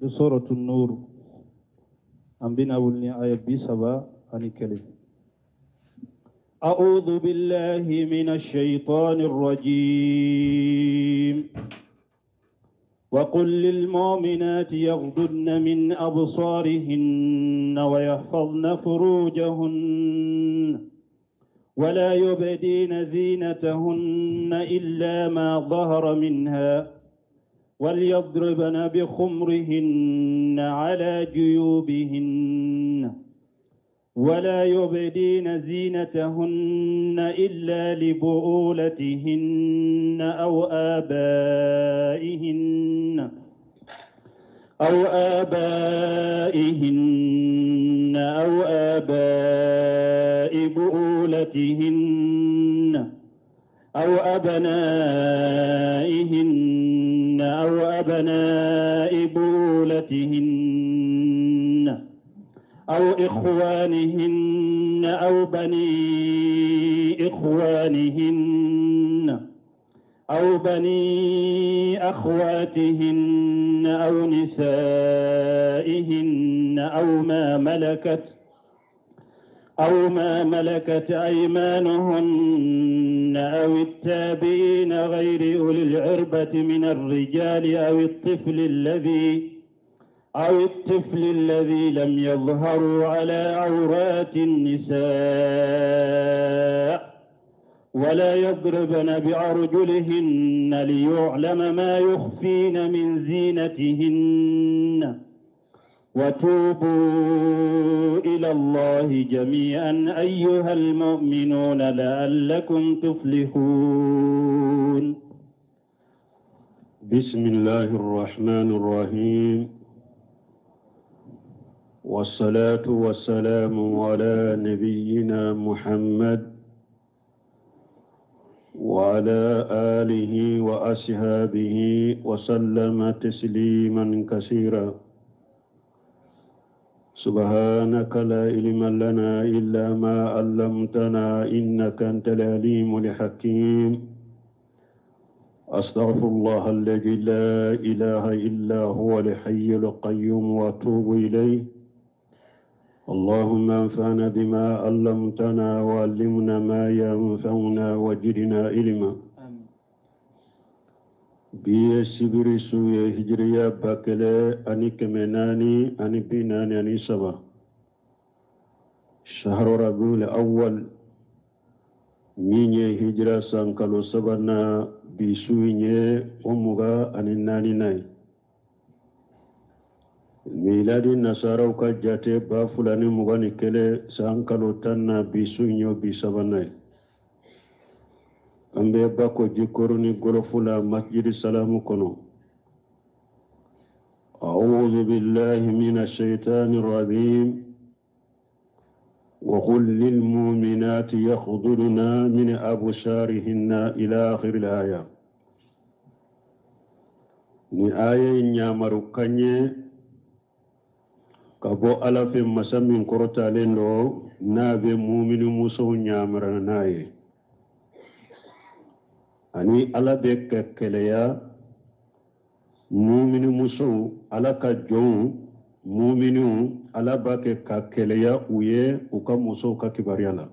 سورة النور أنبنا ولني آية بسبا أني كلم. أعوذ بالله من الشيطان الرجيم. وقل للمؤمنات يغضضن من أبصارهن ويحفظن فروجهن ولا يبدين زينتهن إلا ما ظهر منها وليضربن بخمرهن على جيوبهن ولا يبدين زينتهن إلا لبؤولتهن أو آباء بؤولتهن أو أبنائهن أو أبناء بؤولتهن أو إخوانهن أو بني إخوانهن أو بني أخواتهن أو نسائهن أو ما ملكت أيمانهن أو التابعين غير أولي العربة من الرجال أو الطفل الذي لم يظهروا على عورات النساء ولا يضربن بأرجلهن ليعلم ما يخفين من زينتهن وتوبوا إلى الله جميعا أيها المؤمنون لعلكم تفلحون. بسم الله الرحمن الرحيم والصلاة والسلام على نبينا محمد وعلى آله وأصحابه وسلم تسليما كثيرا. سبحانك لا علم لنا إلا ما علمتنا إنك أنت العليم الحكيم. أستغفر الله الذي لا إله إلا هو الحي القيوم وأتوب إليه. اللهم انفعنا بما علمتنا وعلمنا ما ينفعنا وزدنا علما. biye sibiri suye hijriya bakele ani kemenani ani binani ani saba shahru rabiul awwal minye hijra sankalo sabana bisuye umuga ani nani nai miladi nasara ka jate ba fulani mugani kele sankalo tanna bisuye bisabanai ambe bako jikoruni golofula masjid salamu kono. أعوذ بالله من الشيطان الرجيم. وقل للمؤمنات يغضضن من أبصارهن إلى آخر الآية. ni aya nyamaru kanye kabo alafe masamin korota lendo nabe mu'minu muso nyamara naye ani ala be keleya mu'minu muso ala ka jon mu'minu ala ba ke ka keleya uye uka muso ka kibariyala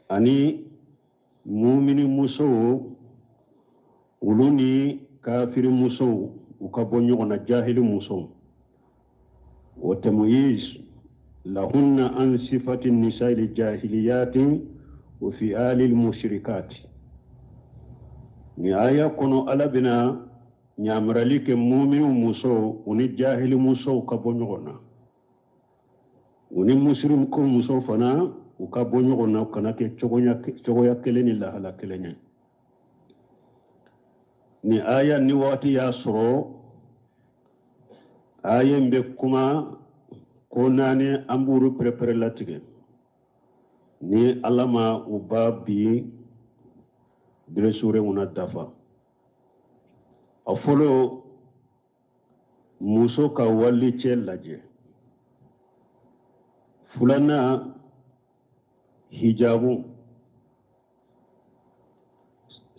ani mu'minu muso uluni kafiri muso uka bonyo na jahili muso وتمييز لهن عن صفة النساء الجاهليات وفي آل المشركات. ni aya kono alabina nyamralike mu'minu muso uni jahili muso kabonyona uni muslim ko muso fana ukabonyona kana ke chogoya keleni la hala kelenya. ni aya ni wati ya soro aya mbe kuma ko nane amburu prepare latige ni alama ubabi bile sure una dafa afolo muso ka wali laje fulana hijabu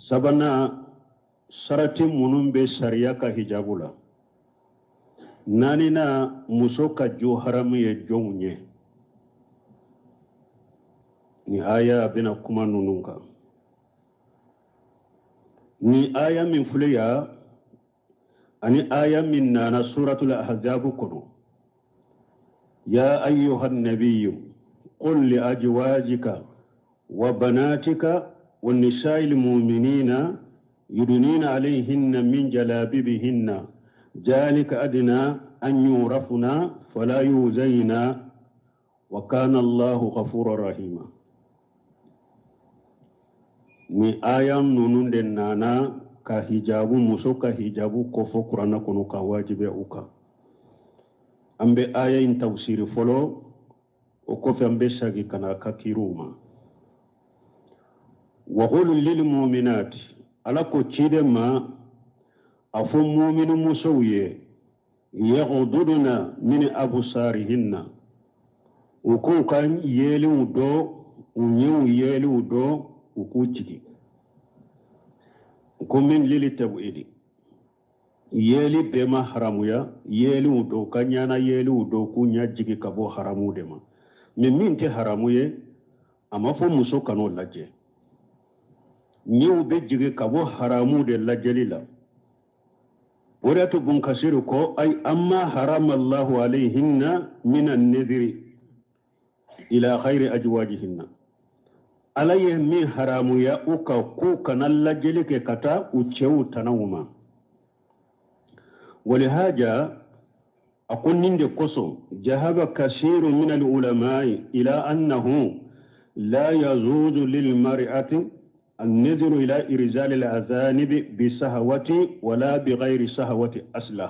sabana sarati munun be sariya ka hijabula nanina muso ka jo haramu ye jonye ni aya bina kuma nununka ni aya min fuliya ani aya min nana suratul ahzab kono ya ayyuhan nabiyyu qul li azwajika wa banatika wan nisa'il mu'minina yudnina alayhinna min jalabibihinna ذلك أدنى أن يعرفنا فلا يؤذينا وكان الله غفورا رحيما ni ayam nunun den nana ka hijabu muso ka hijabu ko fo qur'ana kono ka wajibe uka ambe aya in tafsir folo o ko fe ambe sagi kana ka kiruma wa qul lil mu'minati ala ko cide ma afo mu'minu musoye yaghduduna min absarihinna uko kan yeli udo unyu yeli udo ukujigi ko min lili tabidi yeli bema haramuya yeli udo kanyana yeli udo kunya jigi kabo haramu dema min te haramuye ama fo muso kano laje nyu be jigi kabo haramu de lajelila ورأت بن كثير كو أي أما حرم الله عليهن من النذر إلى خير أزواجهن عليه من حرام يا أوكا كوكا نلجلك كتا وتشو تنوما ولهذا أقول نند قصو ذهب كثير من العلماء إلى أنه لا يجوز للمرأة النذر إلى إرزال الأذانب بسهوة ولا بغير سهوة أصلا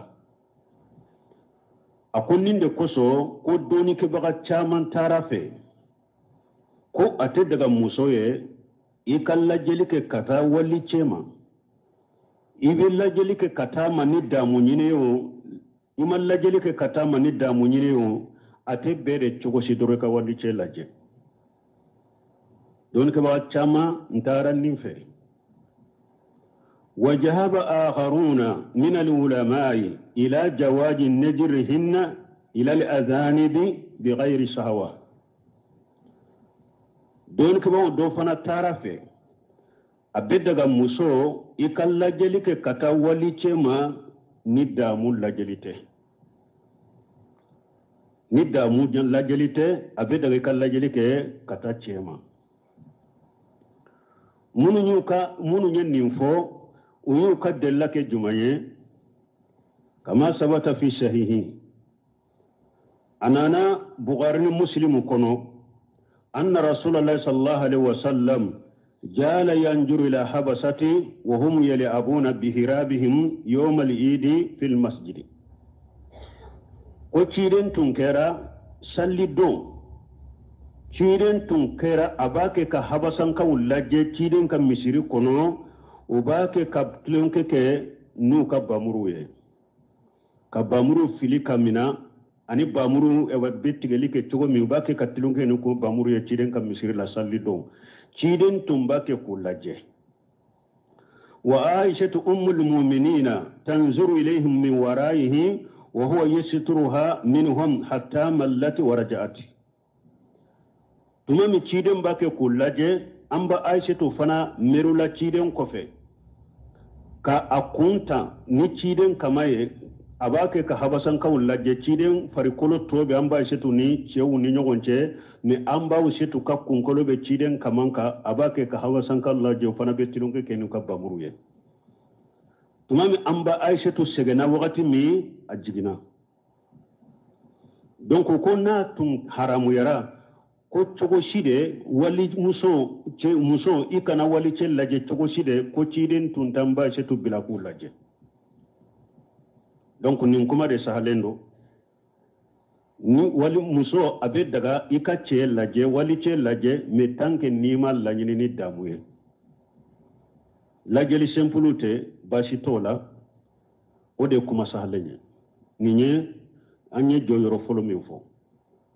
أقول نند كسو قدوني كبغا تشامن تارافي كو أتدغا موسوية إيكال لجلك كتا ولي تشيما إيبال لجلك كتا مني دامو نينيو إما لجلك كتا مني دامو نينيو أتبيري تشوكو سيدوريكا ولي تشيلاجي دون كبا تشاما انتارا ننفي وجهب آخرون من العلماء إلى جواز نجرهن إلى الأذانب بغير شهوة دون كبا دوفنا تارافي أبدأ مسو إكال لجلك كتا ولي تشما ندامو لجلته ندامو لجلته أبدأ إكال لجلك كتا تشما munu nyen fo uyu ka delake jumaye kama sabata fi sahihi anana bukhari muslim kono anna rasulullah sallallahu alaihi wasallam jala yanjuru ila habasati wa hum yal'abuna bihirabihim yawm al-eid fil masjid ko ciren tunkera sallido ciren tunkera abake ka habasan ka wulaje ciren ka misiri kono ubake ka tlonke ke nu ka bamuruye ka bamuru fili kamina ani bamuru e bettigeli ke togo mi ubake ka tlonke nu ko bamuru ye ciren ka misiri la sallido ciren tumbake kulaje wa aisha ummul mu'minina tanzuru ilayhim min waraihi wa huwa yasitruha minhum hatta mallat wa raja'at tuma mi ciden bake kulaje amba aisha to fana merula ciden kofe ka akunta ni ciden kamaye abake ka habasan ka wulaje ciden farikolo tobe amba aisha to ni cewu ni nyogonce ni amba usitu ka kunkolo be ciden kamanka abake ka habasan ka laje fana be tilonke kenu ka bamuruye tuma mi amba aisha to segena wakati mi ajigina donc ko na tum haramu yara ko cogo shide wali muso ikana wali ce laje cogo shide ko ciden tun tamba se to bila ku laje donc nin kuma de sahalendo ni wali muso abe daga ika ce laje wali ce laje me tanke nima lanyini ni damuye laje li simpulute bashi tola o de kuma sahalenye ninye anye joyoro folo min fo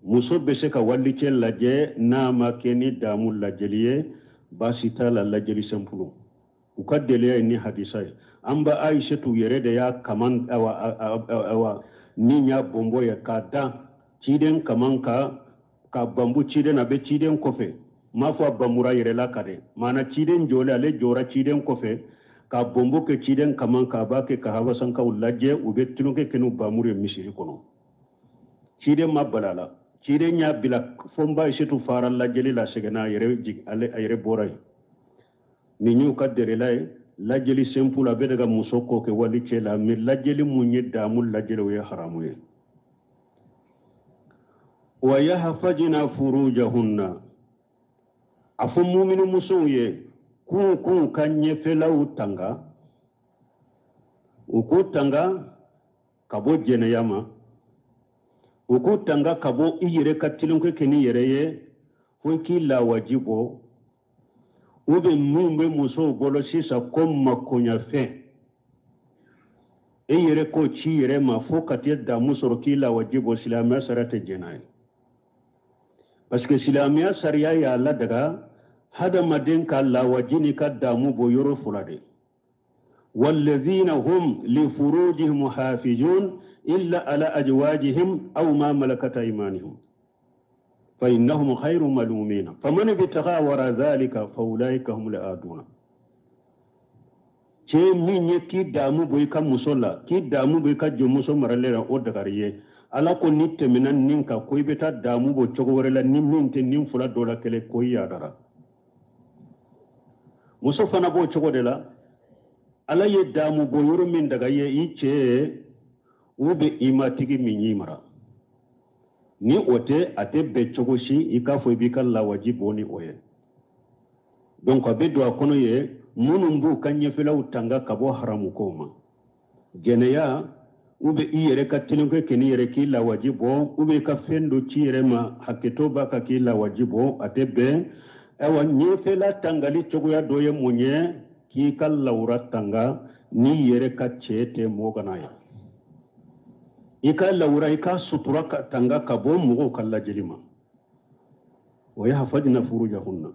muso bese ka walike laje na makeni damu lajeliye basita la lajeli sempulu ukadele ni hadisa amba aisha tu yere de ya kaman awa ninya bombo ya kada ciden kaman ka bambu ciden abe ciden kofe mafo bamura yere la kade mana ciden jole ale jora ciden kofe ka bombo ke ciden kaman ka ba ke ka hawa san ka ulaje ube tunuke kenu bamure misiri kono ciden mabalala ciden nya bila fomba isitu fara la jeli la segena yere jig ale ayere boray ni ñu kadere lay la jeli simple abe daga musoko ke wali cela mi la jeli munye damul la jeli we haramu ye wa yahfajna furujahunna afu mu'minu musuye ku kanye felaw tanga uku tanga kabo jene yama uku tanga kabo iyere katilun ke keni yereye fo ki la wajibo ube mumbe muso bolo sisa komma konya fe iyere ko ci yere ma fo katie da musoro ki la wajibo silamiya sarate jenay parce que silamiya sariya ya la daga hada madin ka la wajini ka damu bo yoro fulade والذين هم لفروجهم محافظون إلا على أزواجهم أو ما ملكت أيمانهم فإنهم خير ملومين فمن ابتغى وراء ذلك فأولئك هم العادون ce min ye ki damu boy ka musola ki damu boy ka jomuso maralera o dagariye ala ko ni teminan nin ka ko beta damu bo chogo wala ni min te nin fula dola kele ko ya dara muso fana bo chogo de la ala ye damu bo yoro min daga ye ice ube imatigi min yimara ni ote ate be chogo shi ikafo ibika la wajibo ni oye donc abedo akono ye munumbu kanye fela utanga kabo haramu koma geneya ube iyere katilunke keni yere ki la wajibo ube ka fendo chire ma haketo baka ki la wajibo ate be ewa nye fela tangali chogo ya doye munye ki kal laura tanga ni yere ka chete moganaya ika laura ika sutura tanga kabo mugo kala jelima wa yahfajna furujahunna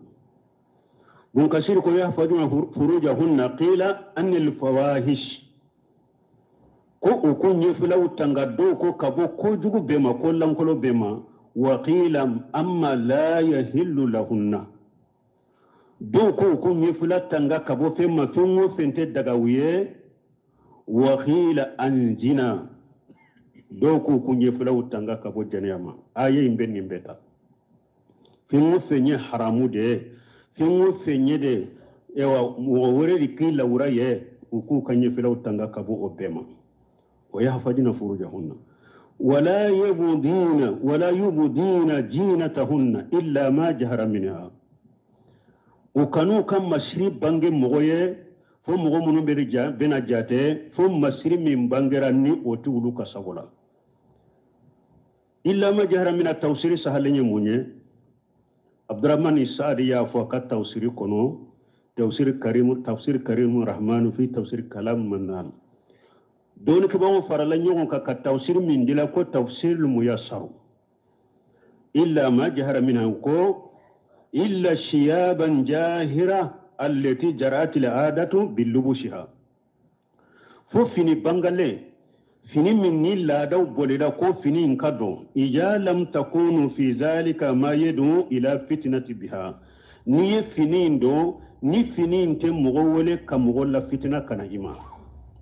bun kasir ko yahfajna furujahunna qila an al fawahish ko ukunye fulaw tanga do ko kabo ko jugu bema ko lankolo bema wa qila amma la yahillu lahunna do ko ukunye fula tanga kabo fema funwo fente daga wiye wa qila anjina doko kunye fula utanga kabo janiyama aye imben imbeta fimu fenye haramu de fimu fenye de ewa wore dikila uraye uku kanye fula utanga kabo obema wa yahfajna furujahunna wala yubdina jinatahunna illa ma jahara minha ukanu kam masri bange mogoye fo mogo munu berija bena jate fo masri min bangera ni oti ulu kasagola illa ma jahara min at-tawsir sahalenye munye Abdurrahman Isaadi ya fo ka tawsir kono tafsir karim rahman fi tafsir kalam mannan don ke bawo farala nyogon ka tawsir min dila ko tafsir muyassar illa ma jahara minha ko illa shiyaban jahira allati jarat al-adatu bilubushiha fo fini bangale fini min ni ladaw bolida ko fini nkado ija lam takunu fi zalika ma yadu ila fitnati biha ni fini ndo ni fini nte mugo wole ka mugo la fitna kana ima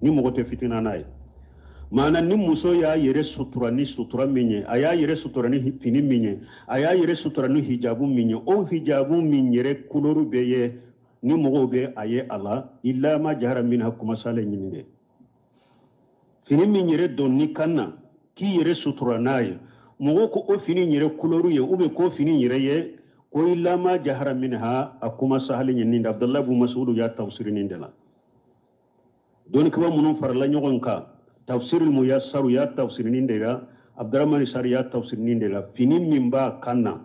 ni mugo te fitna nay mana ni muso ya yere sutura ni sutura minye aya yere sutura ni fini minye aya yere sutura ni hijabu minye o hijabu minyere kuloru beye ni mugo be aye ala illa ma jahara minha kuma sale nyinde fini min yere donni kanna ki yere sutura naye mugo ko o fini yere kuloru ye ube ko fini yere ye ko illa ma jahara minha akuma sahali nyinda Abdullah ibn Mas'ud ya tafsir nindela don ko munun farla nyogon ka tafsir al muyassar ya tafsir nindela Abdurrahman Sari ya tafsir nindela fini min ba kanna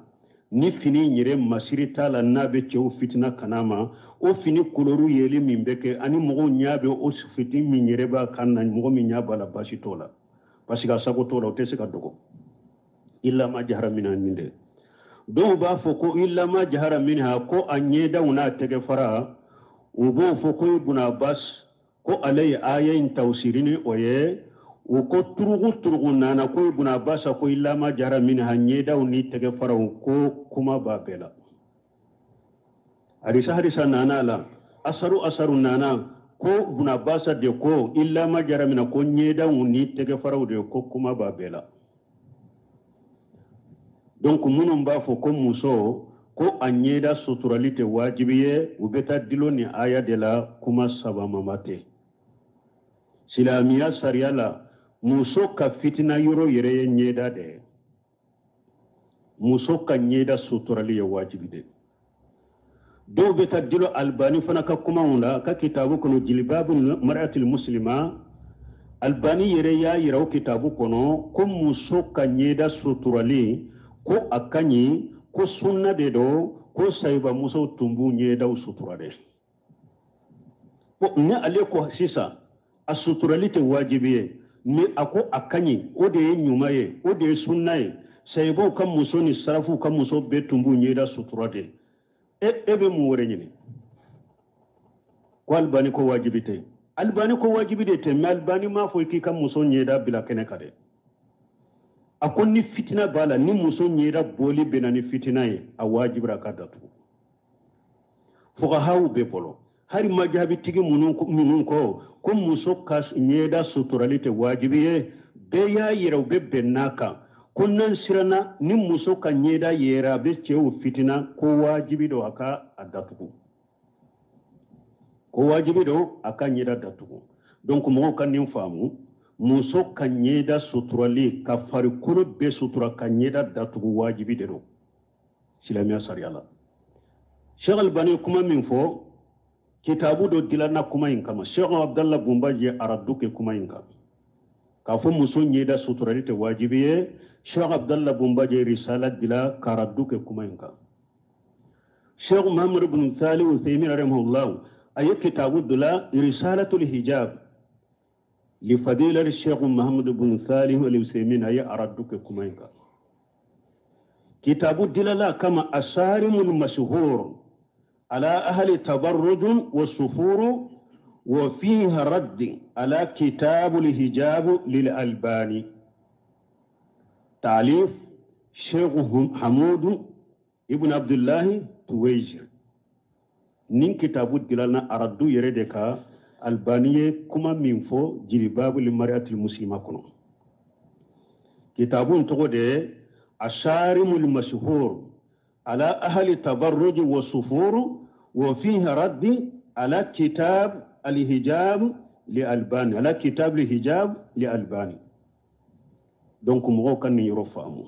ni fini yere masirita la nabe che o fitna kanama o fini kuloru yeli min beke ani mugo nyabe o fiti min yere ba kanna mugo min nyaba la bashi tola parce que sago tola o tese ka dogo illa ma jahara minha minde do ba fo ko illa ma jahara minha ko anye dauna tege fara o bo fo ko ibn Abbas ko alay ayain tawsirini oye uko turugu nana ko ibn abbas ko illa ma jara min hanyeda uni tege faraw ko kuma babela harisa nana la asaru nana ko ibn abbas de ko illa ma jara min ko nyeda uni tege faraw de ko kuma babela donc munum ba fo ko muso ko anyeda suturalite wajibiye ubeta diloni aya de la kuma sabama mate silamiya sariyala muso ka fitina yoro yere nyeda de muso ka nyeda suturali ya wajibi de do beta dilo albani fana ka kuma wala ka kitabu kono jilbabul mar'atil muslima albani yere ya yiraw kitabu kono ko muso ka nyeda suturali ko akanyi ko sunna de do ko sayba muso tumbu nyeda suturade ko ne ale ko sisa asuturalite wajibiye ni ako akanyi o de nyumaye o de sunnaye saybo kam muso ni sarafu kam muso betumbu nyeda suturade ebe mu wore nyini ko albani ko wajibite te me albani ma fo ki kam muso nyeda bila kene kade akon ni fitina bala ni muso nyeda boli benani fitina ye a wajibra kadatu fuqa hawu be polo hari majabi tigi munun ko muso kas nyeda suturalite wajibiye be ya yiraw be benaka kunnan sirana ni muso ka nyeda yera be cewu fitina ko wajibi do aka adatugo ko wajibi do aka nyeda datugo donc mo kan nim famu muso ka nyeda suturali ka fari kulu be sutura ka nyeda datugo wajibi de do silamiya sariyala Sheikh Albani kuma min fo kitabu do dilana kuma in kama Sheikh Abdullah Bumbaji araduke kuma in kama kafo muso nyeda suturalite wajibiye Sheikh Abdullah Bumbaji risala dila karaduke kuma in kama Sheikh Muhammad ibn Salih Uthaymin rahimahullah ay kitabu dila risalatul hijab li fadila Sheikh Muhammad ibn Salih al-Uthaymin ay araduke kuma in kama kitabu dilala kama asarimul mashhur على أهل التبرج والسفور وفيها رد على كتاب الحجاب للألباني تعليف شيخ حمود ابن عبد الله تويجر نين كتاب الدلالنا أردو يردك ألبانية كما منفو جلباب للمرأة المسلمة كنو كتاب تقول الشارم المشهور على أهل التبرج والسفور وفيه رد على كتاب الحجاب لألباني على كتاب الحجاب لألباني دونك مغو كان يرفعمو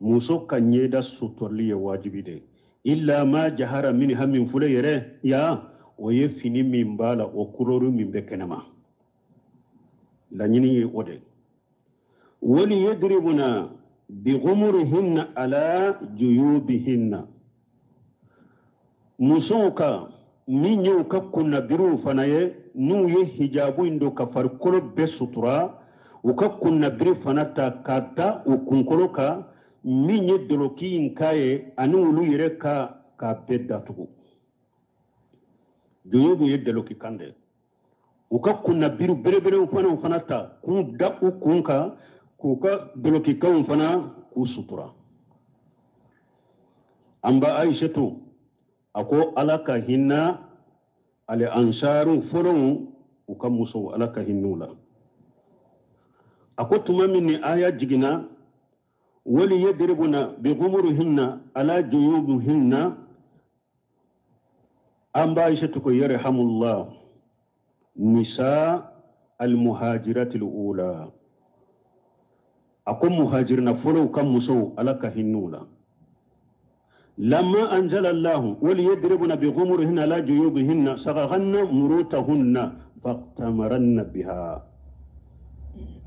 موسو كان يدا سطرلي واجبي دي إلا ما جهر منها من فليره يا ويفني من بالا وكرور من بكنما لنيني ودي وليضربنا بغمرهن على جيوبهن musoka minyo ka kunna biru fanaye nu ye hijabu indo ka farkolo be sutura uka kunna biru fanata kata ukunkoloka minye doloki inkaye anu ulu yere ka bedda tugu juyubu ye doloki kande uka kunna biru bere ufanata kun da ukunka kuka doloki ka ufana ku sutura amba aishatu ako alaka hinna ale ansaru folon uka muso alaka hinnula ako tumamini aya jigina wali yadribuna bi ghumurihinna ala juyubihinna amba aishatu ko yarhamullah nisa al muhajirat al ula ako muhajirna folon uka muso alaka hinnula لما أنزل الله وليضربن بغمرهن على جيوبهن صغغن مروتهن فاقتمرن بها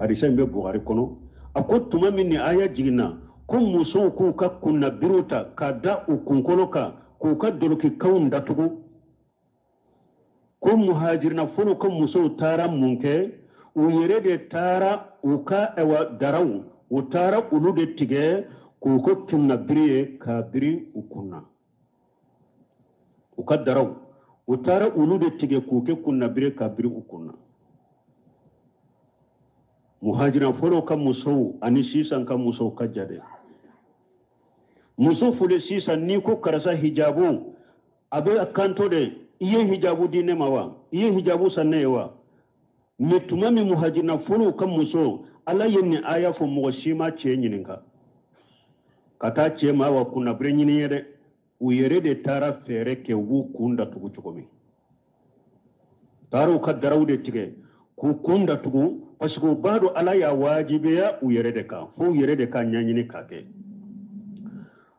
أريسان ببغاري كنو أقول مني آية جينا كم مسو كوكا كنا بروتا كدا وكنكولوكا كوكا دلوكي كون داتوكو كم مهاجرنا فلو كم مسو تارا منكي ويريد تارا وكا اوا دراو وتارا ولود تيجي kuko tunna biriye ka biri ukunna ukaddaraw utara ulude tige kuke kunna bire ka biri ukunna muhajira folo ka muso ani sisan ka muso kajade muso fule sisan ni ko karasa hijabu abe akanto de iye hijabu dine mawa iye hijabu sannewa mituma mi muhajira folo ka muso ala yenni aya fo mo shima ce nyininka kata ce ma wa kuna brenyini yede uyere de tara fere ke wu kunda tugu chukomi taru ka darawde tige ku kunda tugu parce que bado ala ya wajibe ya uyere de ka fo uyere de ka nyanyini kake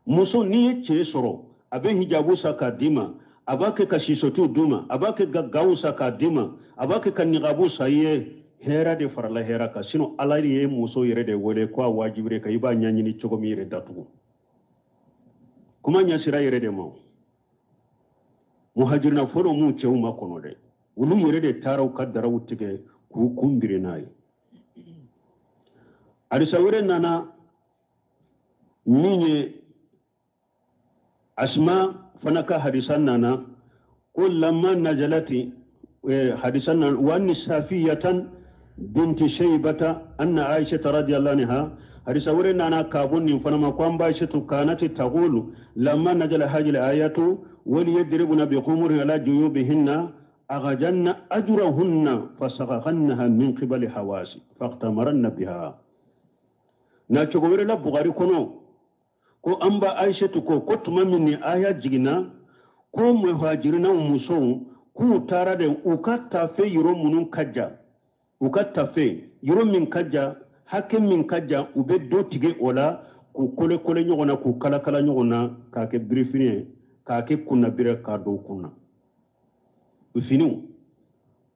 muso ni ce soro abe hijabu saka dima abake ka shisotu duma abake gaggawu saka dima abake ka niqabu saye hera de farala hera ka sino ala ye muso yere de wole ko wajibre ka iba nyanyini chogomi yere datugu kuma nyasira yere de mo muhajirna folo mu ceuma kono de wulu yere de taraw kaddara wutige ku kumbire nay arisa were nana minye asma fanaka hadisan nana qul lamma najalati hadisan wa nisafiyatan بنت شيبة أن عائشة رضي الله عنها هرس ورنا أنا كابون فنما قام عائشة كانت تقول لما نزل هذه الآيات وليضربن بخمر على جيوبهن أخذن أجرهن فسقخنها من قبل حواس فاختمرن بها ناتشوغور لا بغاري كونو كو أمبا عائشة كو كتما من آية جينا كو مهاجرين ومسو كو تارد وكتا في يروم منون كجا ukatafe yoro min kajja hakke min kajja ube do tige ola ku kole kole nyogona ku kala kala nyogona ka ke briefing ka ke kunna bire ka do kunna ufinu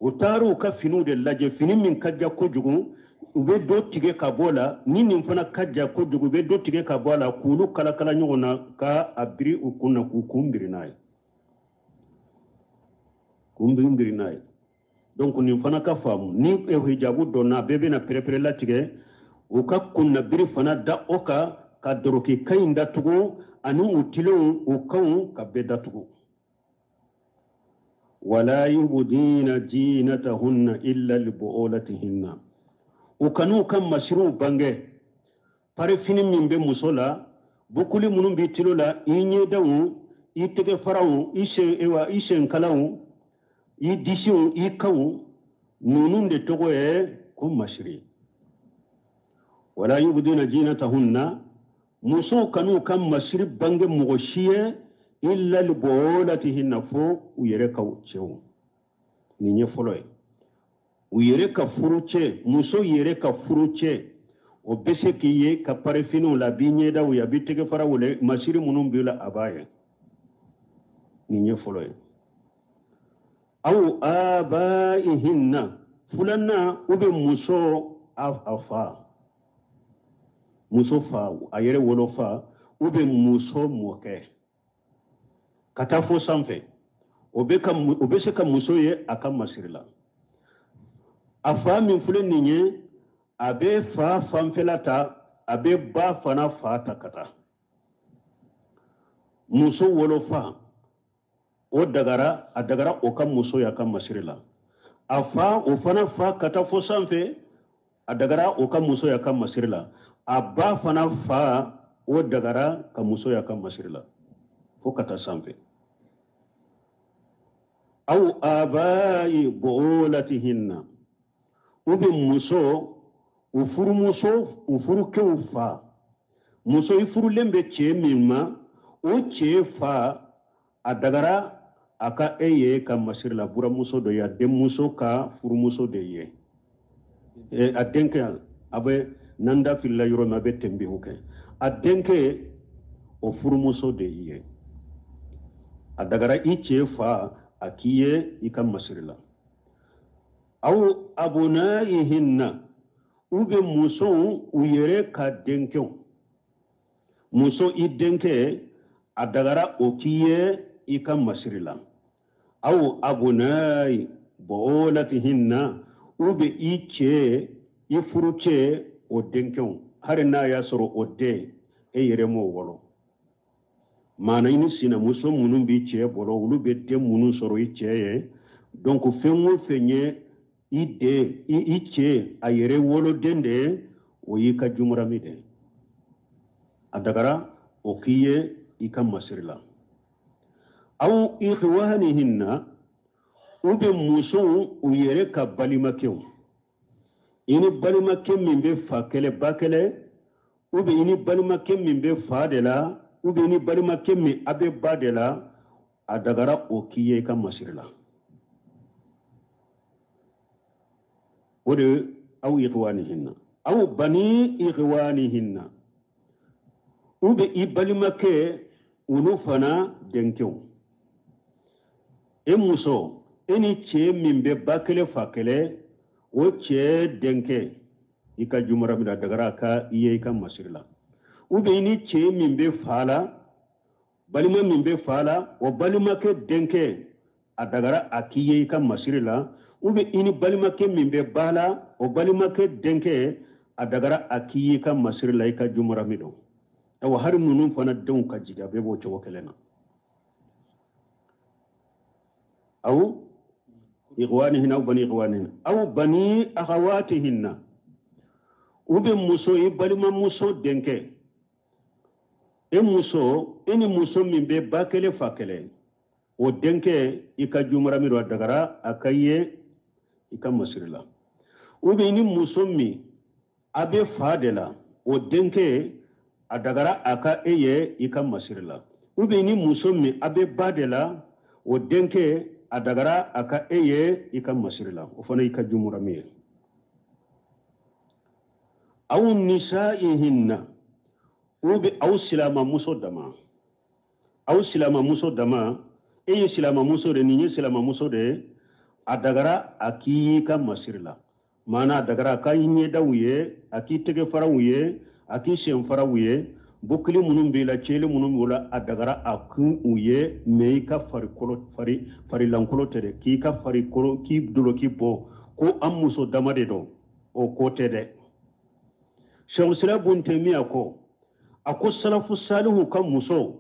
utaru ka finu de laje fini min kajja ko jugu ube do tige ka bola nini mfana kajja ko jugu ube do tige ka bola kulu kala kala nyogona ka abri ukunna ku kumbiri nay kumbiri nay donc ni fana ka famu ni hijabu donna bebe na prepare la tige o ka kunna biri fana da oka ka doroki kayinda tugo anu utilo o kan ka beda tugo wala yubdina jinatahunna illa libuulatihinna o kanu kan mashru bange pare fini min be musola bukuli munum bi tilola inye dawu itege farawu ishe kalawu i dishiw i kaw nunun de togo ko mashri wala yubdina jinatahunna muso kanu kam mashri bange mogoshiye illa libuulatihinna fo uyere kaw chew ni nye foloy uyere ka furuche muso yere ka furuche o bese kiye ka parefino la binye da uya bitege fara wole mashri munum bila abaye ni nye foloy أو آبائهن فلنا أبي مسو أفا مسو فا أيري ولوفا أبي مسو موكي كتافو سامفي أبسك مسو يه أكام مسيرلا أفا من فلنيني أبي فا فامفلاتا أبي با فنا فاتا كتا مسو ولوفا o dagara adagara o kam muso ya kam masirila afa o fana fa kata fo sanfe adagara o kam muso ya kam masirila abba fana fa o dagara kam muso ya kam masirila fo kata sanfe aw abai buulatihinna ubi muso ufuru muso ufuru ke ufa muso ifuru lembe che mimma o che fa adagara aka eye ka masirla bura muso do ya dem muso ka furu muso de ye adenke abe nanda filla yoro mabe tembi huke adenke o furu muso de ye adagara iche fa akiye ikam masirla aw abunaihinna ube muso uyere ka denke muso idenke adagara okiye ikam masirla aw abunai buulatihinna ube iche ifuruche o denkew harina ya soro ode yere mo wolo mana ini sina muso munum bi che bolo ulu be de munun soro iche donc fenwo fenye ice ayere wolo dende o yika jumuramide adagara o kiye ika masirla aw ikhwanihinna ube muso uyere ka balimakew ini balimake min be fakele bakele ube ini balimake min be fadela ube ini balimake min abe badela adagara o kiye ika masirla ode aw ikhwanihinna aw bani ikhwanihinna ube ibalimake unu fana denkew muso eni che min be bakele fakele o che denke ika jumara mi dagara ka iye ika masirla ube ini che min be fala balima min be fala o balima ke denke adagara akiye ika masirla ube ini balima ke min be bala o balima ke denke adagara akiye ika masirla ika jumara mi do awa har nunun fana don ka jiga be bo cho kelena أو إخوانهن أو بني إخوانهن أو بني أخواتهن وبمسو يبالما مسو دنكي مسو إني مسو من بباكلي فاكلي ودنكي إكا جمرا ميرو الدغرا أكاية إكا مسرلا وبيني مسو مي أبي فادلا ودنكي الدغرا أكا إيه إكا مسرلا وبيني مسو مي أبي بادلا ودنكي adagara aka eye ika masirila ofana ika jumura mir aw nisaihinna ubi aw silama muso dama eye silama muso de ninye silama muso de adagara aki ka masirila mana adagara ka yinye dawuye aki tege farawuye aki shen farawuye bukli munum bila chele munum wala adagara akun uye meika fari lankolo tere ki ka fari kolo ki dulo ki bo ko amuso damade do o ko tede shawsira buntemiya ko ako salafu salihu kan muso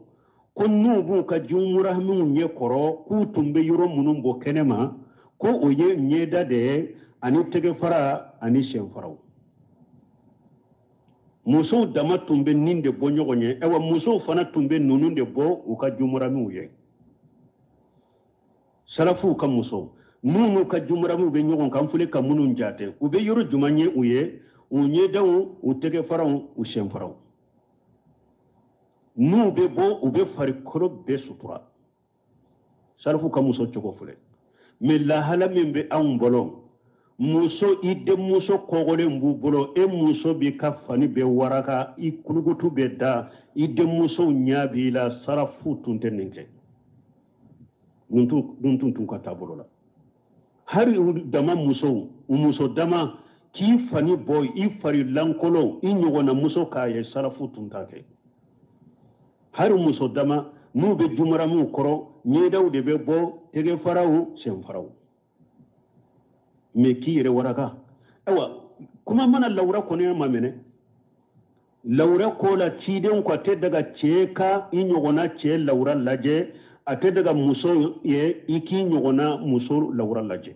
kon nubu ka jumura mun ye koro ku tumbe yoro munum bo kenema ko oye nyeda de ani tege fara ani shen faraw muso dama tumbe ninde bo nyogonye ewa muso fana tumbe nununde bo uka jumuramu ye salafu ka muso nunu ka jumuramu be nyogon kan fule ka munun jate ube yoro jumanye uye unye dawo utege farao ushen farao nu be bo ube fari koro be sutura salafu ka muso chogo fule me la hala membe an bolo muso ide muso kogole mbubolo muso bi kafani be waraka ikulugutu be da ide muso nyabi la sarafu tuntenenke nuntun ka tabolo la hari dama muso dama ki fani boy ifari lankolo inyogona muso kaye sarafu tuntake hari muso dama nube jumaramu koro nyedaw de be bo tege farao sen farao me kiyere waraka awa kuma mana laura ko ne mamene laura ko la ciden ko te daga ceka inyogona ce laura laje ate daga muso ye iki nyogona muso laura laje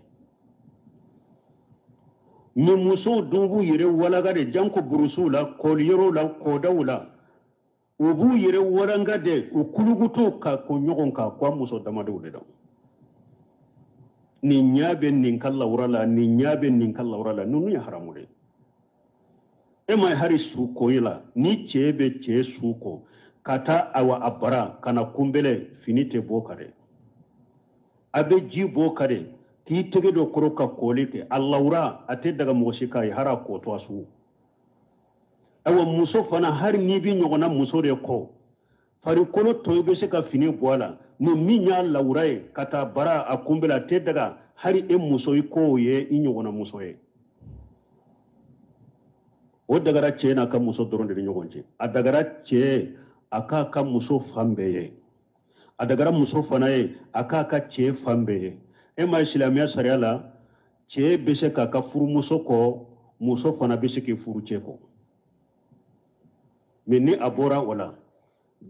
ni muso dubu yere walaga de janko burusula ko yoro la ko dawla ubu yere waranga de ukuluguto ka ko nyogon ka kwa muso damadu de daw ni nyabe nin kala urala ni nyabe nin kala urala nunu ya haramu de mai hari suko yila ni chebe che suko kata awa abara kana kumbele finite bokare abe ji bokare ti tege do koroka kolite allahura ate daga moshika ya hara ko to asu awa muso fana har ni bi nyogona muso de ko fari kono to be se ka fini boala no minya laurae kata bara akumbela te daga hari muso ko ye inyogona muso ye o dagara che na ka muso doron de nyogonje adagara che aka ka muso fambe ye adagara muso fana ye aka ka che fambe ye ma islamiya sariala che be se ka furu muso ko muso fana be se ke furu che ko meni abora wala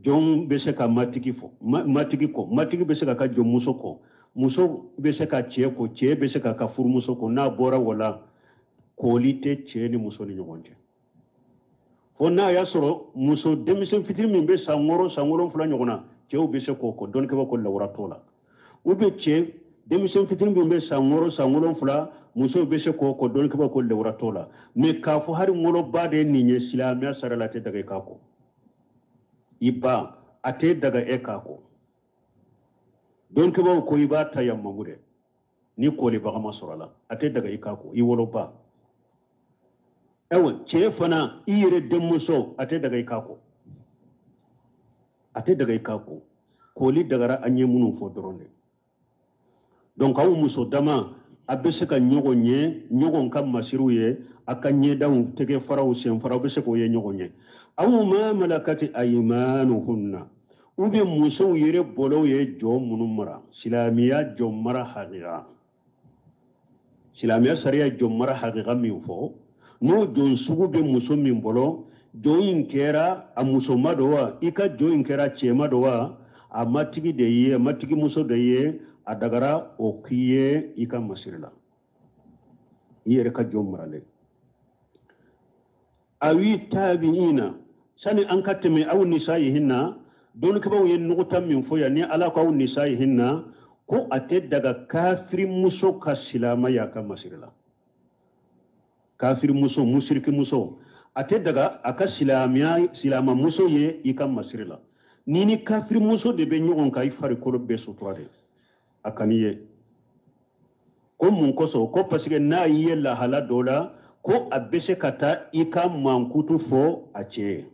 jom be se ka matigi be se ka jom muso ko muso be se ka cɛ ko cɛ be se ka ka furumuso ko n'a bɔra wala koli tɛ cɛ ni muso ni ɲɔgɔn cɛ fo n'a y'a sɔrɔ muso denmisɛn fitinin min bɛ san 7 ɲɔgɔn na cɛw bɛ se k'o ko dɔnnikɛbaa ko lawura t'o la u bɛ cɛ denmisɛn fitinin min bɛ san 7 muso bɛ se k'o ko dɔnnikɛbaa ko lawura t'o la mais k'a fɔ hari woloba de ye nin ye silamɛya sara la a tɛ daga i k'a ko i ba a tɛ daga e k'a ko dɔnnikɛbaaw ko i b'a ta yan mangu dɛ ni kolibaga ma sɔrɔ a la a tɛ daga i k'a ko i woloba ewa cɛ fana i yɛrɛ denmuso a tɛ daga i k'a ko a tɛ daga i k'a ko koli dagara an ye minnu fɔ dɔrɔn de donc aw muso dama a bɛ se ka ɲɔgɔn ye ɲɔgɔn ka masiriw ye a ka ɲɛdanw tɛgɛ faraw sen faraw bɛ se k'o ye ɲɔgɔn ye aw ma malakati aymanuhunna u bɛ musow yɛrɛ bɔlɔw ye jɔ minnu mara silamɛya jɔ mara hakika silamɛya sariya jɔ mara hakika min fɔ n'o jɔn sugu bɛ muso min bolo jɔn in kɛra a musoma dɔ wa i ka jɔn in kɛra cɛma dɔ wa a matigi de ye a matigi muso de ye a dagara o k'i ye i ka masiri la i yɛrɛ ka jɔn maralen awi tabi'ina sani an ka tɛmɛ aw nisayihinna dɔnnikɛbaw ye nuguta min fɔ yan ni ala ko aw nisayihinna ko a tɛ daga kafiri muso ka silamaya ka masiri la kafiri muso musiriki muso a tɛ daga a ka silama muso ye i ka masiri la ni kafiri muso de bɛ ɲɔgɔn kan i farikolo bɛɛ sutura de a kan'i ye ko mun kosɔn ko parce que n'a ye lahala dɔ la ko a bɛ se ka taa i ka mankutu fɔ a cɛ ye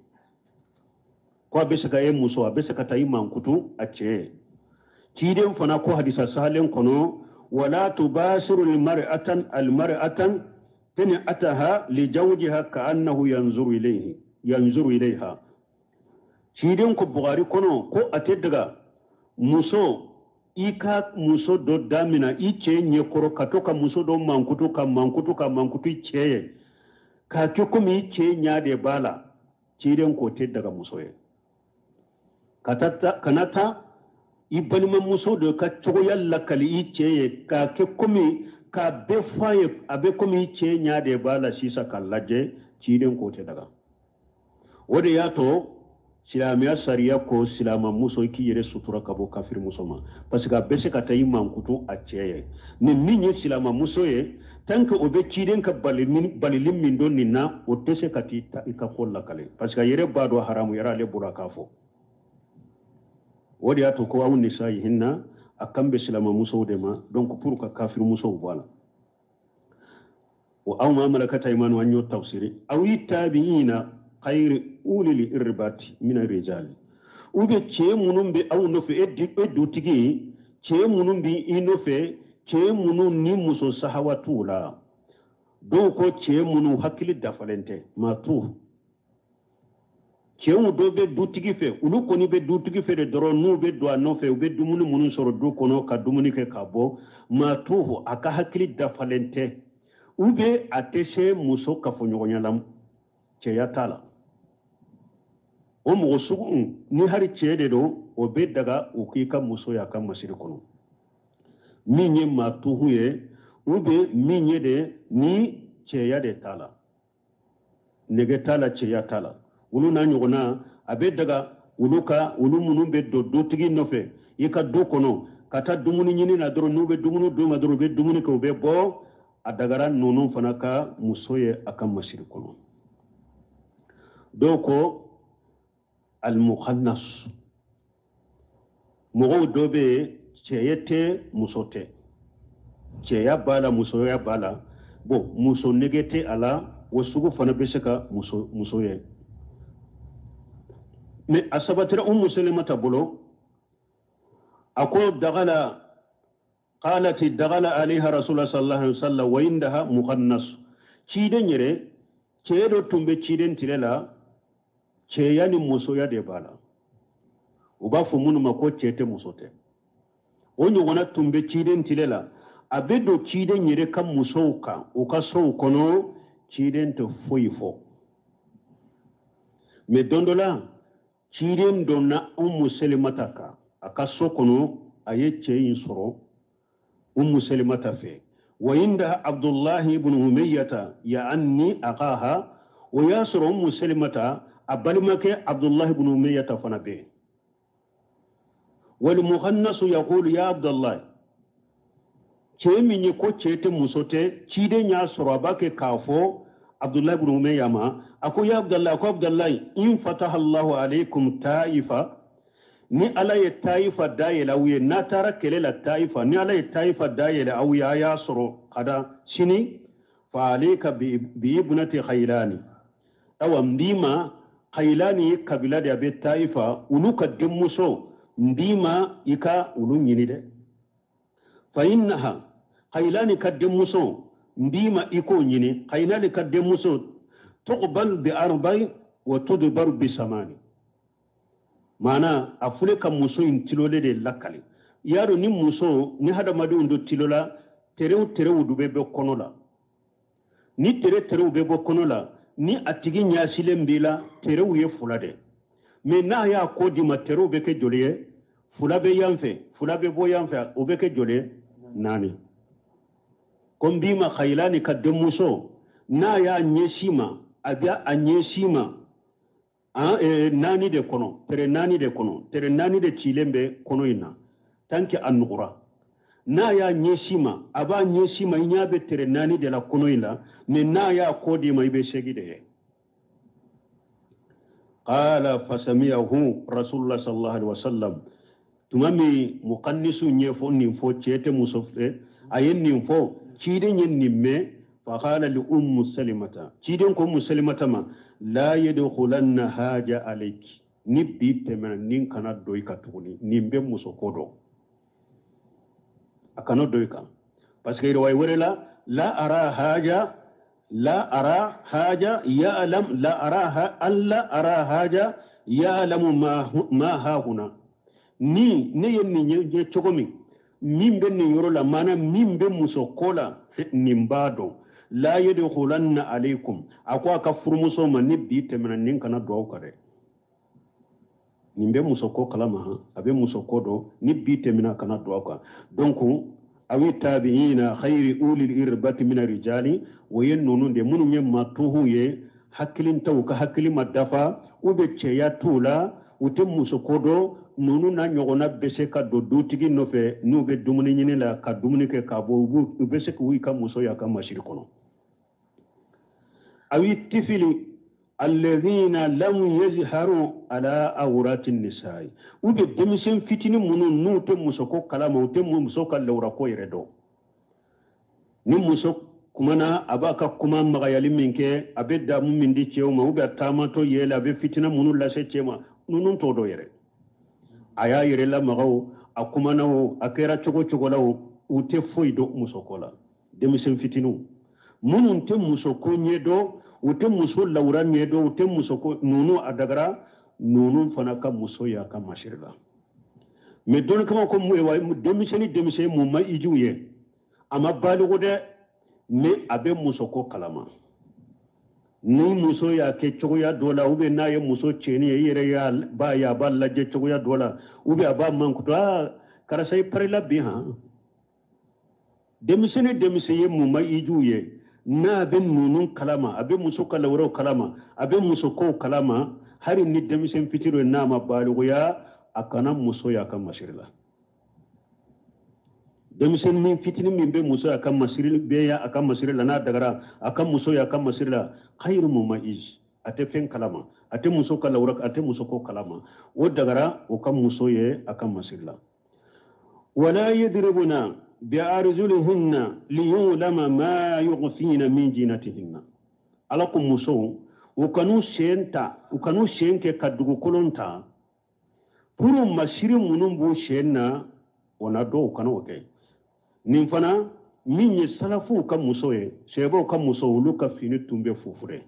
ko a bɛ se ka e muso a bɛ se ka taa i mankutu a cɛ ye ciden fana ko hadisa sahalen kɔnɔ wala tubasiru almar'atan tani ataha li zawjiha ka'annahu yanzuru ilayha ciden ko bugari kɔnɔ ko a tɛ daga muso i ka muso dɔ damina i cɛ ɲɛkɔrɔ ka to ka muso dɔ mankutu ka mankutu i cɛ ye k'a kɛ komi i cɛ ɲa de b'a la ciden ko tɛ daga muso ye kana taa i balimamuso dɔ ka cogoya lakali i cɛ ye k'a kɛ komi k'a bɛɛ fɔ a ye a bɛ komi i cɛ ɲa de b'a la sisan k'a lajɛ ciden ko tɛ daga o de y'a to silamɛya sariya ko silamamuso i k'i yɛrɛ sutura ka bɔ kafiri muso ma parce que a bɛ se ka taa i mankutu a cɛ ye mais min ye silamamuso ye tant que o bɛ ciden ka balili min don nin na o tɛ se ka i ka ko lakale parce que a yɛrɛ b'a dɔn haramu yɛrɛ ale bɔra k'a fɔ o de y'a to ko aw nisayihinna a kan bɛ silamamusow de ma donc pour ka kafiri musow bɔ a la wa aw ma malakata imanu an y'o tafsiri aw yi tabi'ina khayr ulil irbati min ar-rijal u bɛ cɛ minnu bɛ aw nɔfɛ e dutigi cɛ minnu bɛ i nɔfɛ cɛ minnu ni muso sahawa t'u la dɔw ko cɛ minnu hakili dafalen tɛ maa t'u cɛw dɔw bɛ dutigi fɛ olu kɔni bɛ dutigi fɛ de dɔrɔn n'u bɛ don a nɔfɛ u bɛ dumuni minnu sɔrɔ du kɔnɔ ka dumuni kɛ ka bɔ maa t'u a ka hakili dafalen tɛ u bɛ a tɛ se muso kafoɲɔgɔnya la cɛya t'a la o mɔgɔ sugu ni hari cɛ de don o bɛ daga u k'i ka muso y'a ka masiri kɔnɔ min ye maa t'u ye u bɛ min ye de ni cɛya de t'a la nege t'a la cɛya t'a la olu n'a ɲɔgɔnna a bɛ daga olu minnu bɛ don dutigi nɔfɛ i ka du kɔnɔ ka taa dumuni ɲini na dɔrɔn n'u bɛ dumuni d'u ma dɔrɔn u bɛ dumuni kɛ u bɛ bɔ a dagara ninnu fana ka muso ye a ka masiri kɔnɔ dɔw ko al-mukhannas mɔgɔw dɔ bɛ yen cɛya tɛ muso tɛ cɛya b'a la musoya b'a la bon muso nege tɛ a la o sugu fana bɛ se ka muso ye mais a sabatira musalimata bolo a ko dagala قالت دخل عليها رسول الله صلى الله عليه وسلم وعندها مخنث ciden yɛrɛ cɛ dɔ tun bɛ ciden tile la cɛya ni musoya de b'a la u b'a fɔ minnu ma ko cɛ tɛ muso tɛ o ɲɔgɔnna tun bɛ ciden tile la a bɛ don ciden yɛrɛ ka musow kan u ka sow kɔnɔ ciden tɛ foyi fɔ mais don dɔ la ciden donna musalimata kan a ka so kɔnɔ a ye cɛ in sɔrɔ سلمة في وعند عبد الله بن أمية يعني أخاها وياسر سلمة أبلمك عبد الله بن أمية فنبيه والمخنص يقول يا عبد الله كيمي يكو تشيت مسوتي تشيدي ياسر أباك كافو عبد الله بن أمية ما أكو يا عبد الله إن فتح الله عليكم طائفة ni ala ye taifa dayela awiye na tara kelela taifa ni ala ye taifa dayela awiya ya soro kada sini fa alayka bi ibnati khaylani awa mbima khaylani kabila de be taifa uluka demuso mbima ika ulu nyini de fa innaha khaylani kademuso mbima iko nyini khaylani kademuso tuqbal bi arba'i wa tudbar bi samani mana afule ka muso in tilole de lakale yaro ni muso ni hada madu ndo tilola terew dube be konola ni terew be konola ni atigi nyasile mbila terew ye fulade me na ya kodi ma terew be ke joliye fulabe yanfe fulabe bo yanfe o be ke jole nani kombi ma khaylani ka de muso na ya nyeshima abia anyeshima nani de kono tere nani de chilembe kono ina tanki annugura na ya nyeshima aba nyeshima inyabe tere nani de la kono ina ne na ya kodi ma ibe shegide qala fasamiyahu rasulullah sallallahu alaihi wasallam tumami muqannisu nyefo nimfo chete musofte ayen nimfo chide nyen nimme fa qala li salimata chiden ko salimata ma la yadkhulanna haja alayki nibbi temena nin kana doika tuguni nimbe muso kodo akano doika parce que way werela la ara haja ya'lam la araha alla ara haja ya'lamu ma ha huna ni ne yenni je chogomi mimbe ni yorola mana mimbe muso kola nimbado la yadkhulanna alaykum akwa ka furmuso ma nibbi temena nin kana do kare nimbe musoko kalama abe musoko do nibbi temena kana do ka donc awi tabiina khayri ulil irbati min rijali wa yannunu de munu nyemma tuhu ye hakilin taw ka hakili madafa ube cheya tula ute musoko do nunu na nyogona bese ka do dutigi no fe nube dumuni nyine la ka dumuni ke ka bo ube se ku wi ka muso ya ka mashiri kono awi tifili alladhina lam yazharu ala awrati an-nisaa ube demisen fitini munu nute musoko kalama ute musoko lawra ko yeredo ni muso kumana abaka kuma magayali minke abedda mumindi chewma ube tamato yela be fitina munu lase chema nunun todo yere aya yere la magaw akuma nawo akera chogo lawo ute foido musokola demisen fitinu munun te musoko nyedo ute muso lawra nyedo ute musoko nunu adagara nunu fana ka muso ya ka mashirla me don kama ko mu wa demise mu ma ijuye ama balugo de me abe musoko kalama ni muso ya ke chogo ya dola ube na ye muso cheni yere ya ba laje chogo ya dola ube aba mankuto kara sai parela bi ha demise ye mu ma ijuye na ben nunun kalama abe muso kalawro kalama abe muso ko kalama hari ni demisen fitiro na ma balugo ya akana muso ya kan mashirla demisen min fitini min be muso ya kan mashirla be ya akan mashirla na dagara akan muso ya kan mashirla khairu mumaiz ate fen kalama ate muso kalawro ate muso ko kalama o dagara o kan muso ye akan mashirla wala yadribuna بأرجلهن ليعلم ما يخفين من زينتهن alakum muso ukanu shenke kadugu kolonta puru masiri munun bu shenna wana do ukanu oke nimfana minye salafu ka muso ye sebo ka muso uluka fini tumbe fufure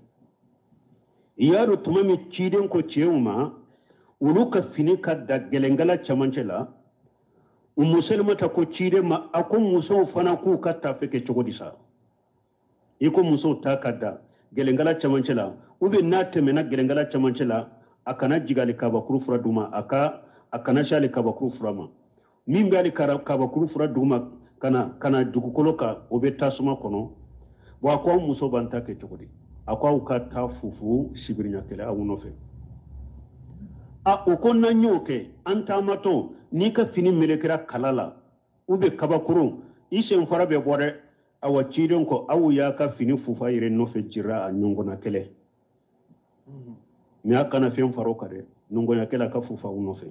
iyaro tumami chiden ko cheuma uluka fini ka da gelengala chamanchela umuselmata ko chide ma akon muso fana ku katta feke chogodisa iko muso takada gelengala chamancela ube natemena gelengala chamancela akana jigali kabakuru fura duma akana shali kabakuru furama mimbe ali kabakuru fura duma kana dugukolo ka o be tasuma kono wa ko muso banta ke togodi akwa ka ta fufu sibirinya kele a wono fe a o ko na nyoke anta mato ni ka fini melekira kalala ube kabakuru isen fara be bore awa cidon ko awu ya ka fini fufa ire no fe jira a nyongona kele mi aka na fen faro kare nyongona kele ka fufa wono fe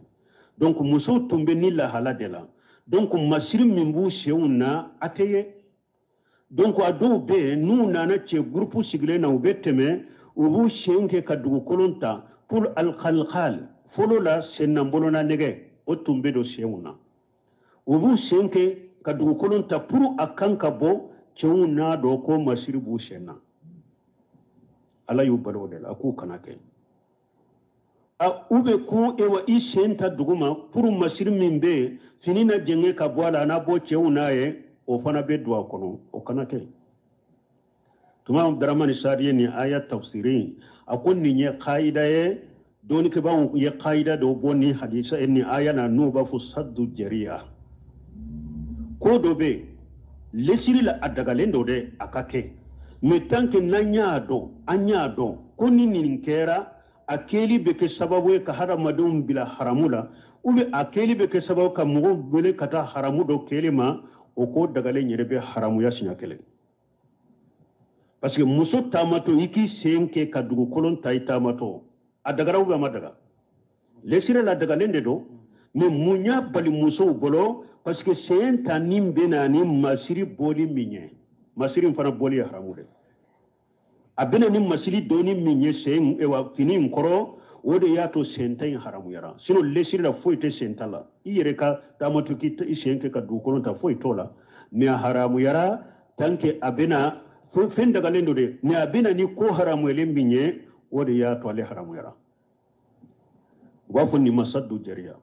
donc muso tumbe ni la haladela donc masiri mimbu sheuna ateye donc ado be nu nana che groupe sigle na ubeteme ubu shenke ka dugu kolonta pour al khalkhal folo la senambolo na nege o tumbe do sheuna ubu shenke ka dugu kolonta pour akanka bo cheuna do ko masiri bu shena ala yu balo de la ku kanake a ube ku ewa ishenta duguma pour masiri mimbe finina jenge ka bwala na bo cheuna ye o fana be duwa kono o kanake tuma Abdurrahman Sadiye ni aya tafsiri akon ni nye qaida ye doni ke ba ye qaida do bonni hadisa ni aya na no ba fu saddu jariya ko do be lesiri la adaga lendo de akake me tanke nanya do anya do koni ni nkera akeli be ke sababu ka haramadum bila haramula ube akeli be ke sababu ka mugo bele kata haramu do kelima o ko dagale nyerebe haramu ya sinya kele parce que muso tamato iki senke ka dugu kolon tay tamato adagara ube madaga lesire la daga lende do me munya bali muso bolo parce que sen tanim benani masiri boli minye masiri mfana boli ya haramu de abena ni masiri doni minye sen ewa fini nkoro wode yato sentai haramu yara sino lesiri la foite sentala iyere ka tamato ki senke ka dugu kolon ta foitola me haramu yara tanke abena fen daga lendo de me abena ni ko haramu ele minye wode yato ale haramu yara wafu ni masaddu jariya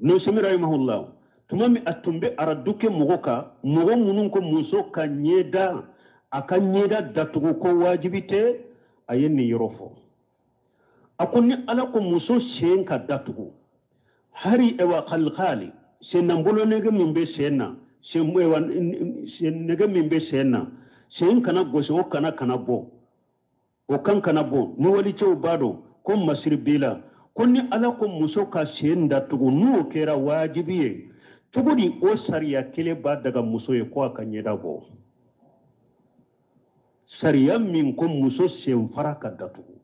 no semira rahimahullah tumami atumbe araduke mugoka mugo munun ko muso ka nyeda aka nyeda datugo ko wajibite ayenni yorofo akonni ala ko muso shenka datugo hari ewa khalkhali senambolo nege mimbe sena shemwewa nege mimbe sena shen kana gosho o kana bo o kana bo ni wali chew bado ko masir bila konni ala ko muso ka shen datugo no kera wajibiye tugudi o sariya kele ba daga muso ye ko aka nyeda bo sariya min ko muso sen faraka datugo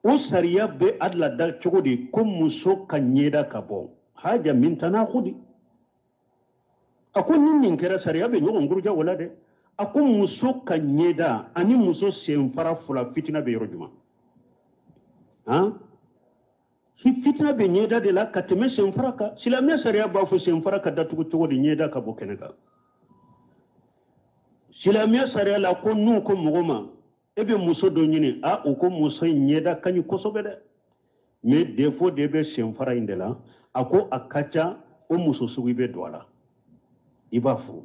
o sariya be adla da tugudi ko muso ka nyeda ka bo haja min tanakhudi akon nin kera sariya be nyogon gurja wala de akon muso ka nyeda ani muso sen fara fula fitina be yorojuma ha fitina be nyeda de la kateme sen faraka silamia sariya ba fu sen faraka datugo tugudi nyeda ka bo kenega silamia sariya la ko nu ko mugoma ebe muso do nyini a o ko muso nyeda kanyi kosobe de me defo de be sen fara indela ako akacha o muso sugi be doala ibafu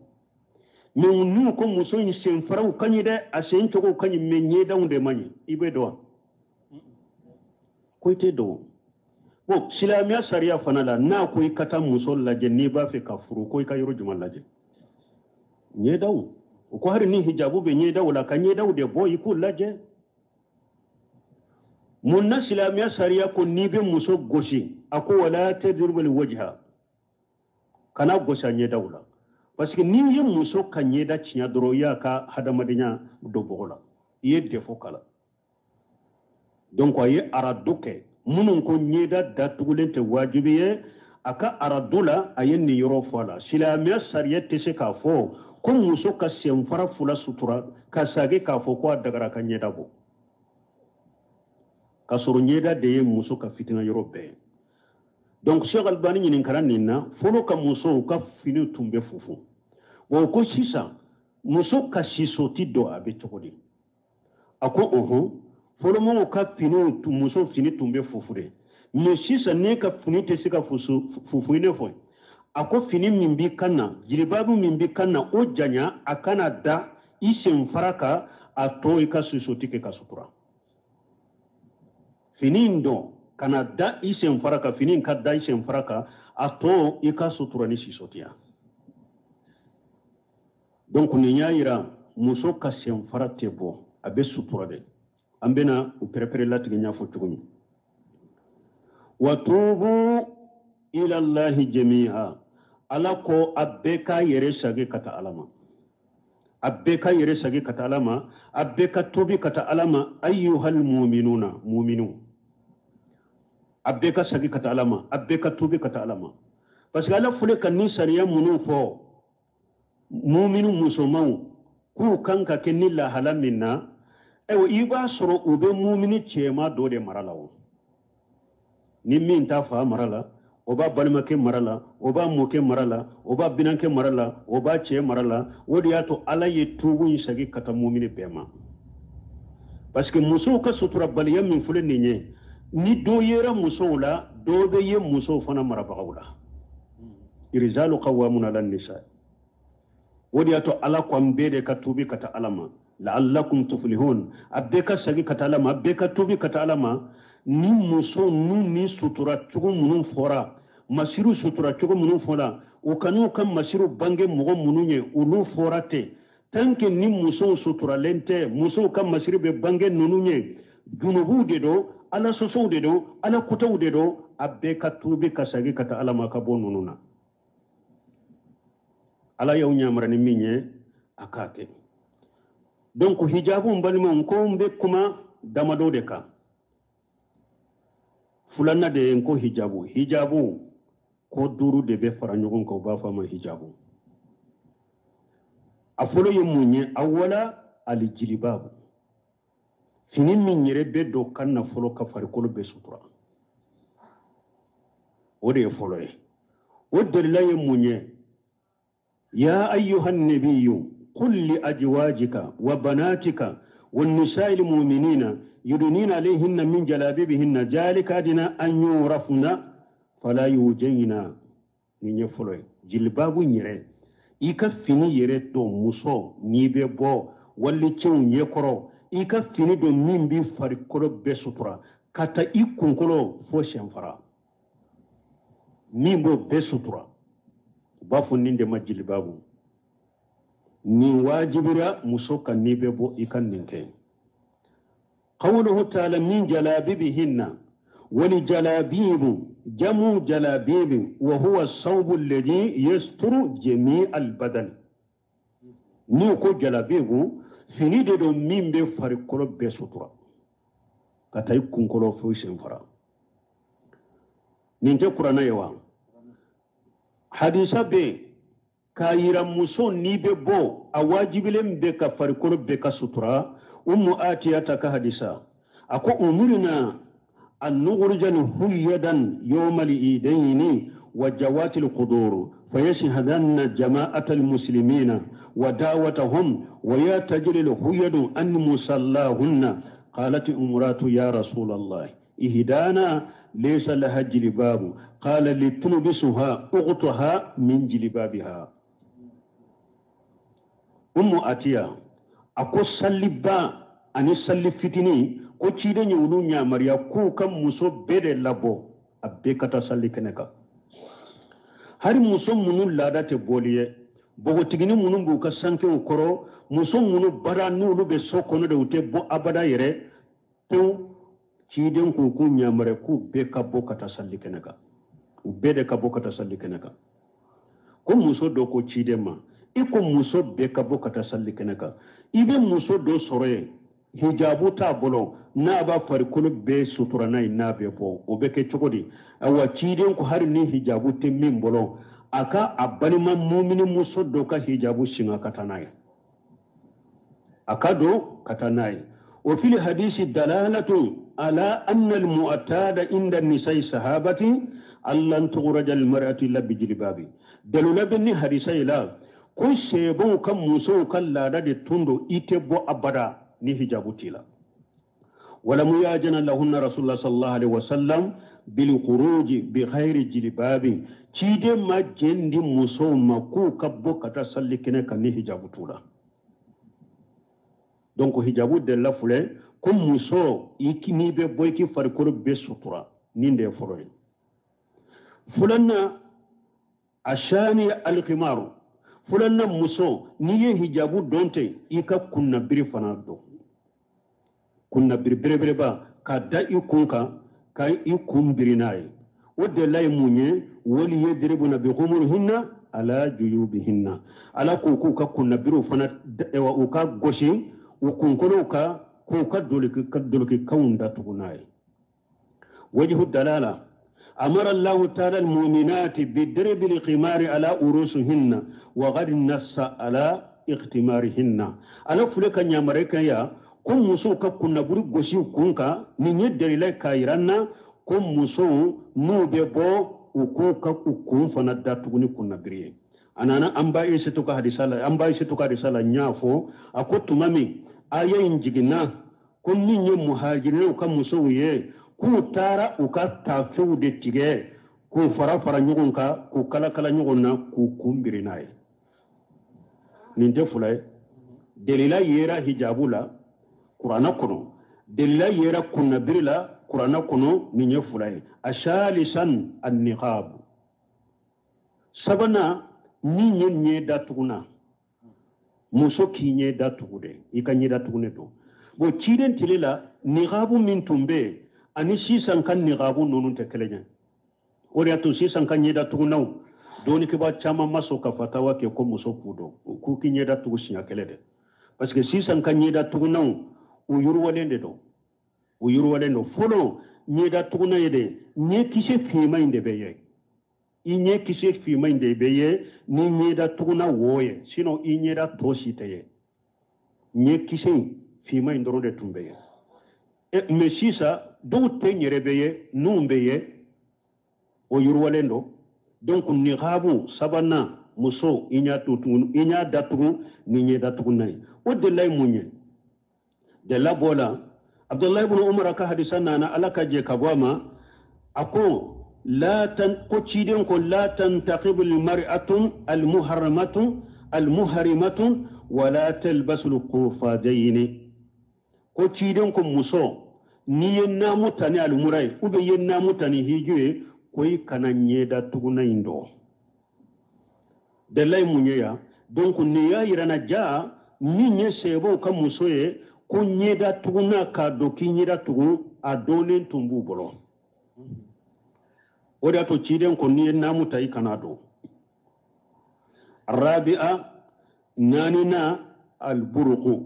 me nu ko muso ni sen fara o kanyi de a sen togo kanyi me nyeda unde manyi ibe doa ko ite do bo silamia sariya fanala na ko ikata muso laje ni ba fe ka furu ko ikayro jumal laje nyeda ko har ni hijabu be nyeda wala ka nyeda de boy ko laje munna silamia sariya ko ni be muso goshi ako wala tadribul wajha kana gosha nyeda wala parce que ni ye muso ka nyeda cinya doro ya ka hadamadinya do bogola ye defo kala donc aye araduke munun ko nyeda datugulente wajibiye aka aradula ayen ni yoro fola silamia sariya tese ka fo ko muso ka sen fara fula sutura ka sage ka fo ko dagara ka nyeda bo ka soro nyeda de muso ka fitina yorobe donc Cheikh Albani nyinin karanina folo ka muso ka fini tumbe fufu wo ko sisa muso ka sisoti do abe tokodi ako folo mo ka fini muso fini tumbe fufu de me sisa ne ka fini te sika fufu ine fo ako fini mimbi kana jilibabu mimbi kana o janya akana da isen faraka ato ika sisoti ke kasutura fini ndo kana da isen faraka fini ka da isen faraka ato ika sutura ni sisotia donc ni yaira muso ka sen farate bo abe sutura de ambena u prepare lati nya fo tuguni wa tubu ila allah jami'a ala ko abeka yere sage kata alama abeka yere sage kata alama abeka tobi kata alama ayyuhal mu'minun abeka sage kata alama abeka tobi kata alama parce que ala fule kan ni sariya munu fo mu'minu musulman ku kanka kenni la halaminna ewo iba soro ube mu'mini chema do de maralawo ni min ta fa marala oba balmake marala oba moke marala oba binanke marala oba che marala wodi yato ala ye tubu sagi kata mu'mini bema parce que muso ka sutura baliya min fule ninye ni do yera muso la do be ye muso fana marabawla irijalu qawwamuna lan nisa wodi yato ala ko ambede ka tubi kata alama la'allakum tuflihun abeka sagi kata alama abeka tubi kata alama ni muso nu ni sutura cogo munun fora masiru sutura cogo munun fora o kanu kan masiru bange mogo munun ye ulu fora te tanke ni muso sutura lente muso kan masiru be bange nunu ye junubu de do ala soso de do ala kutaw de do abbe ka tubi ka sagi kata alama ka bo nununa ala yaw nyamara ni minye akate donc hijabu mbalima ko mbe kuma damado de ka fulana de ko hijabu ko duru de be fara nyogon ko ba fama hijabu afolo yemunye awala al jilbab fini min yere be do kanna folo ka fari ko be sutura o de folo e o de la yemunye ya ayyuhan nabiyyu qul li azwajika wa banatika wan nisa'il mu'minina يدنين عليهن من جلابيبهن ذلك أدنى أن يعرفن فلا يوجين من يفلوي جلباب يري إكفيني يري دو مسو نيبي بو واللي تيون يكرو إكفيني دو مين بي فاركولو بسطرا كتا إكونكولو فوشن فرا مين بو بسطرا بافو نيندي ما جلبابو نين واجبرا مسو كان نيبي بو إكان نينكين قوله تعالى من جلابيبهن ولجلابيب جمع جلابيب وهو الصوب الذي يستر جميع البدن نيكو جلابيب فيني دو مين بي فاركولو بسطرا كتا يكونكولو فوشن فرا نينجا قرآن يوا حديثة بي كايرا مسو نيبي بو أواجب لم بك فاركولو بك سطرا آتية كهدسا أكو أمرنا أن نخرج هيدا يوم الإيدين وجوات القدور فيشهدن جماعة المسلمين ودعوتهم ويتجل الهيد أن مصلاهن قالت أمرات يا رسول الله إهدانا ليس لها جلباب قال لتلبسها أغطها من جلبابها آتية ako salliba ani salli fitini ko cide nyulu nya mariya ku kam muso bede labo abbe kata salli keneka hari muso munu lada te boliye bogo tigini munu bu ka sanke koro muso munu bara nulu be sokono de ute bo abada yere to cide ku nya mare ku be ka bo kata salli keneka bede ka bo kata salli keneka ko muso do ko cide ma iko muso be ka bo kata salli keneka ibe muso do soroye hijabu ta bolo na ba farikulu be sutura na ina be bo o be ke chokodi awa ciden ko har ni hijabu te min bolo aka abani man mu'mini muso do ka hijabu shinga katanaye aka do katanaye wa fil hadisi dalalatu ala anna al mu'tada inda nisa'i sahabati allan tughraja al mar'atu illa bi jilbabi dalula bin hadisai la ko shebon kan muso kan lada da tundo ite bo abada ni hijabu tila wala muyajana lahunna rasulullah sallallahu alaihi wasallam bil khuruj bi ghairi jilbabi cide ma jendi muso ma ku kabbo kata salli kene kan ni hijabu tula donc hijabu de la fule ko muso ikini be boyki farkoro be sutura ninde foroy fulanna ashani al-qimaru fulanna muso niye hijabu donte ika kunna biri fana do kunna biri bere ba ka da ikunka ka ikun birinaye ودي لا يموني ولي يضربنا بخمرهن على جيوبهن على كوكا كنا برو فنا وكا غوشي وكونكوكا كوكا دولك كون داتغناي وجه الدلاله امر الله تعالى المؤمنات بالضرب القمار على أروسهن وغد النص على اختمارهن على فلك نيامريكا يا كم مسوكا كنا برو غوشي كونكا ني دليل كايرانا ko muso nu be bo uku ka uku fana datuguni kunna griye anana amba ise to ka hadisala nyafo akotu mami aya injigina ko ninye muhajirin ka muso ye ku tara uka tafu de tige ku fara nyugon ka ku kala nyugon na ku kumbiri naye ninde fulay delila yera hijabula qur'ana kono delila yera kunna birila qur'ana kono ninye fulay ashalisan an-niqab sabana ninye nye datuguna muso kinye datugude ikanye datugune to bo chiden tilila niqabu min tumbe ani sisan kan niqabu nonun te kelenya ori atu sisan kan nye datugunaw doni ke ba chama maso ka fatawa ke ko muso kudo ku kinye datugu sinya kelede parce que sisan kan nye datugunaw o yurwalende do folo nyeda tuguna yede nye kise fima inde beye inye kise fima inde beye ni nyeda tuguna woye sino inyeda tositeye nye kise fima indoro de tumbeye mesisa do tenyere beye numbeye o yurwalendo donc niqabu sabana muso inya tutun inya datugu ni nyeda tuguna o de lay munye de la bola Abdullah ibn Umar ka hadisanna na alaka je kabwama ako la tan qutidin ko la tantaqib al mar'atu al muharramatu wala talbasu al qufadayn qutidin ko muso ni yenna mutani al muray ube yenna mutani hijue koy kananye da tuguna indo de lay munyeya donc ni ya irana ja ni nye sebo ka muso ye ko nyeda tuguna ka do kinyeda tugu adonen tumbu bolo oda to chiden ko ni namu tay kanado rabi'a nanina al burqu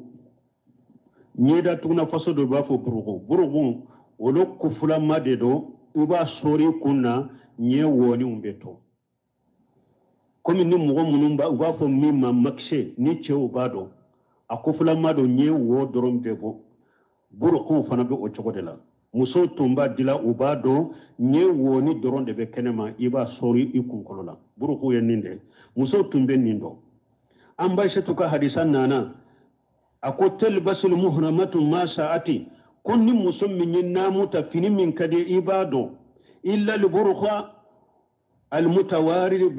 nyeda tuguna faso do ba fo burqu wolo kufula madedo uba sori kunna nye woni umbeto komi ni mugo munumba uba fo mimma makshe ni che ubado akufula mado nye wo dorom bebo burqu fana be o chogodela muso tumba dila ubado nye wo ni doron de be kenema iba sori ikunkolola burqu yeninde muso tumbe nindo amba shetuka hadisan nana akotel basul muhramatu ma sa'ati kunni muso min namuta fini min kade ibado illa al burqa al mutawarid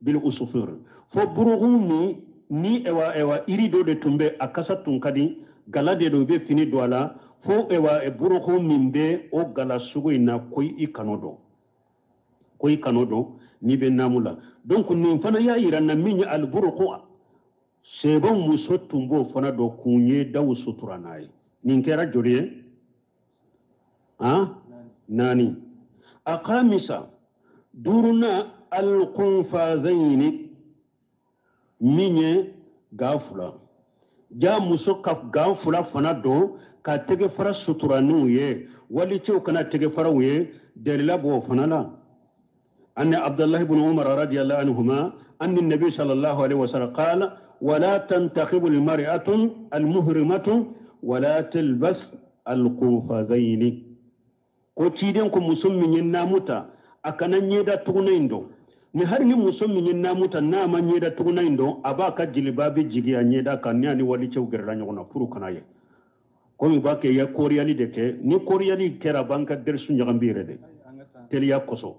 bil usufur fo burqu ni ewa irido de tumbe akasa tunkadi galade do be fini doala fo ewa burqu mimbe o gala sugo ina koy ikanodo ni be namula donc ni fana ya irana minya al burqu sebon muso tumbo fana do kunye daw suturanai nin kera joriye nani aqamisa duruna al qunfazaini minye gafula ja muso ka gafula fana do ka tege fara suturanu ye wali cew kana tege fara ye delila bo fana la anna abdullah ibn umar radiyallahu anhuma anna an-nabi sallallahu alaihi wasallam qala ولا تنتخب المرأة المهرمة ولا تلبس القفازين قتيدن كم مسمين ناموتا أكنا نيدا تغنيندو نهارني مسمين ناموتا ناما نيدا تغنيندو أباكا جلبابي جيجي نيدا كانياني ولي چو گرلاني غنا پورو كنايه كومي باكي يا كوريالي دكي ني كوريالي كرا بانكا درسو نيغمبيره دي تليا كوسو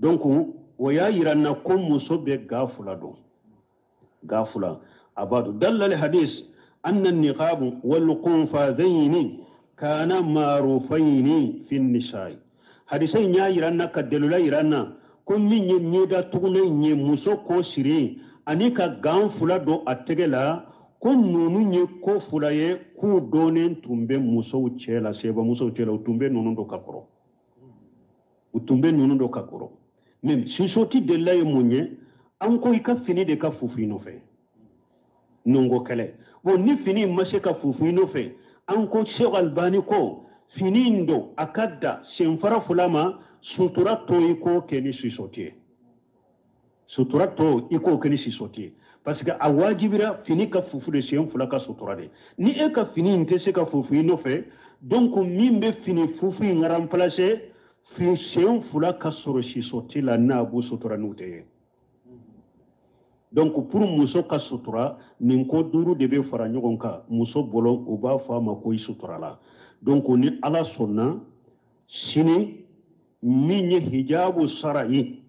دونك ويا يرانا كم مسو بي غافلا دو غافلا أبادو دل الحديث أن النقاب والقنفاذين كان معروفين في النساء حديثين يا إيرانا كدلولا إيرانا كن من ينيدا تغنين مسو كوسري ani ka gan fula do ategela ko nunu nye ko fula ye ku donen tumbe muso chela seba muso chela utumbe nunu do kakoro utumbe nunu do kakoro même sisoti de lay munye anko ika fini de ka fufu inofe nongo kale bon ni fini mashe ka fufu inofe anko Sheikh Albani ko fini ndo akadda senfara fulama sutura to iko keni sisoti sutura to iko keni sisoti parce que awajibira fini ka fufu de sen fula ka sutura de ni e ka fini inte se ka fufu inofe donc mimbe fini fufu ngaram place fi sen fula ka soro sisoti la na bu sutura nute donc pour muso ka sutura nin ko duru de be fara ɲɔgɔn kan muso bolo u b'a fɔ a ma ko i sutura la donc ni ala sɔnna sini min ye hijabu sara ye